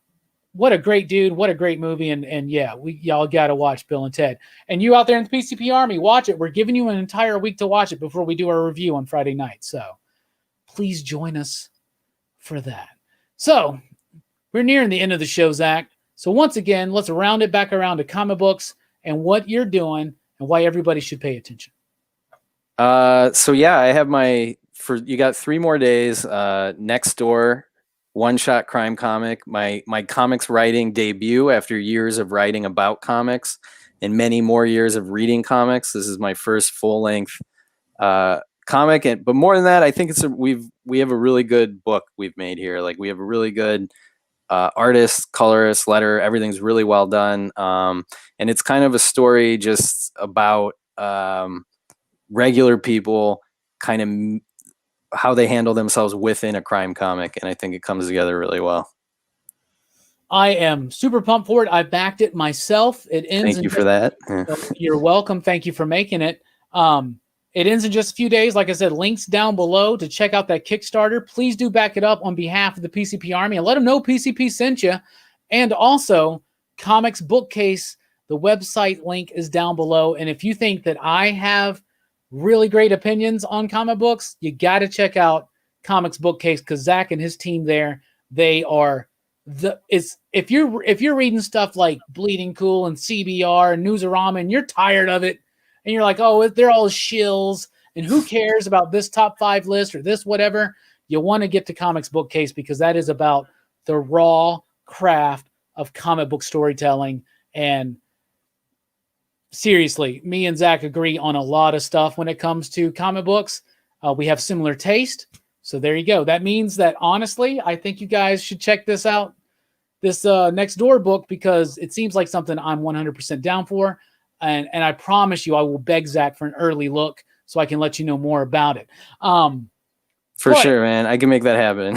Speaker 1: what a great dude. What a great movie. And yeah, y'all got to watch Bill and Ted. And you out there in the PCP Army, watch it. We're giving you an entire week to watch it before we do our review on Friday night. So please join us for that. So we're nearing the end of the show, Zach. So once again, let's round it back around to comic books and what you're doing and why everybody should pay attention.
Speaker 2: So yeah, I have you got 3 more days, Next Door, one-shot crime comic, my comics writing debut after years of writing about comics and many more years of reading comics. This is my first full-length comic, but more than that, I think we have a really good book we've made here. Like, we have a really good artist, colorist, letter. Everything's really well done, and it's kind of a story just about regular people, kind of how they handle themselves within a crime comic, and I think it comes together really well.
Speaker 1: I am super pumped for it. I backed it myself. It ends.
Speaker 2: Thank you for that.
Speaker 1: You're welcome. Thank you for making it. It ends in just a few days. Like I said, links down below to check out that Kickstarter. Please do back it up on behalf of the PCP Army and let them know PCP sent you. And also, Comics Bookcase, the website link is down below. And if you think that I have really great opinions on comic books, you got to check out Comics Bookcase, because Zach and his team there, they are if you're reading stuff like Bleeding Cool and CBR and Newsarama and you're tired of it and you're like, oh, they're all shills and who cares about this top 5 list or this whatever, you want to get to Comics Bookcase, because that is about the raw craft of comic book storytelling. And seriously, me and Zach agree on a lot of stuff when it comes to comic books. We have similar taste. So there you go. That means that, honestly, I think you guys should check this out, this Next Door book, because it seems like something I'm 100% down for. And I promise you, I will beg Zach for an early look so I can let you know more about it.
Speaker 2: For sure, man. I can make that happen.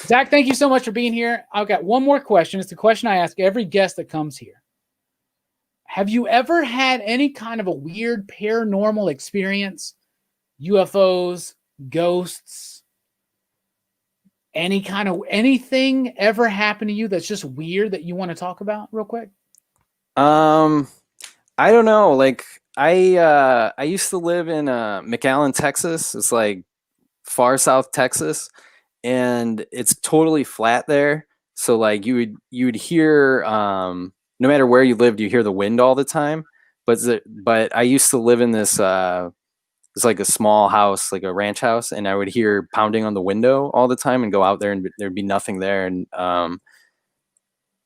Speaker 1: Zach, thank you so much for being here. I've got one more question. It's the question I ask every guest that comes here. Have you ever had any kind of a weird paranormal experience? UFOs, ghosts, anything ever happen to you that's just weird that you want to talk about real quick?
Speaker 2: I don't know. Like, I used to live in McAllen, Texas. It's like far south Texas, and it's totally flat there. So like you would hear no matter where you lived, you hear the wind all the time. But I used to live in this it's like a small house, like a ranch house, and I would hear pounding on the window all the time and go out there and there'd be nothing there. And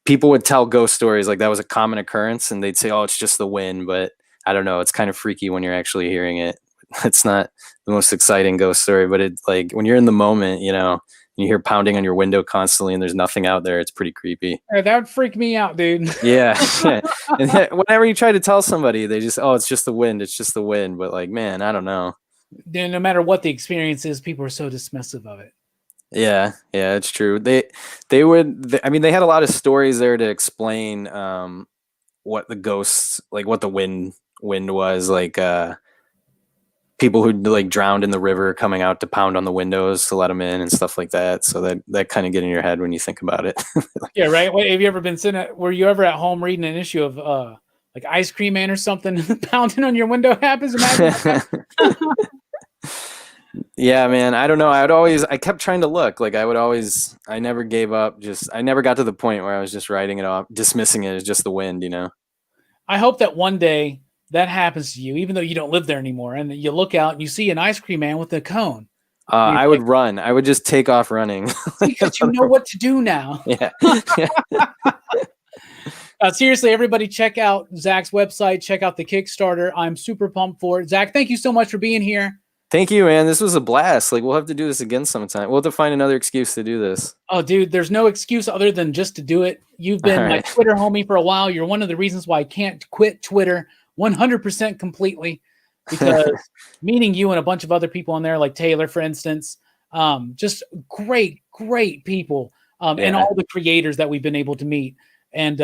Speaker 2: people would tell ghost stories like that was a common occurrence, and they'd say, oh, it's just the wind. But I don't know, it's kind of freaky when you're actually hearing it. It's not the most exciting ghost story, but it's like when you're in the moment, you know, you hear pounding on your window constantly and there's nothing out there, it's pretty creepy.
Speaker 1: That would freak me out, dude.
Speaker 2: Yeah. And whenever you try to tell somebody, they just, oh, it's just the wind. It's just the wind. But like, man, I don't know.
Speaker 1: No matter what the experience is, people are so dismissive of it.
Speaker 2: Yeah, it's true. They had a lot of stories there to explain what the ghosts, like what the wind was, like people who like drowned in the river coming out to pound on the windows to let them in and stuff like that. So that kind of get in your head when you think about it.
Speaker 1: Yeah, right. Wait, have you ever been were you ever at home reading an issue of like Ice Cream Man or something, pounding on your window happens?
Speaker 2: Yeah, man. I don't know. I kept trying to look. Like I never gave up. I never got to the point where I was just writing it off, dismissing it as just the wind, you know?
Speaker 1: I hope that one day that happens to you, even though you don't live there anymore, and you look out and you see an Ice Cream Man with a cone.
Speaker 2: I would run. I would just take off running.
Speaker 1: Because you know what to do now.
Speaker 2: Yeah.
Speaker 1: Seriously, everybody check out Zach's website. Check out the Kickstarter. I'm super pumped for it. Zach, thank you so much for being here.
Speaker 2: Thank you, man. This was a blast. Like, we'll have to do this again sometime. We'll have to find another excuse to do this.
Speaker 1: Oh, dude, there's no excuse other than just to do it. You've been my Twitter homie for a while. You're one of the reasons why I can't quit Twitter 100% completely, because meeting you and a bunch of other people in there, like Taylor, for instance, just great people, and all the creators that we've been able to meet, and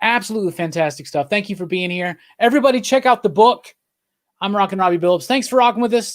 Speaker 1: absolutely fantastic stuff. Thank you for being here. Everybody check out the book. I'm Rockin Robbie Billups. Thanks for rocking with us.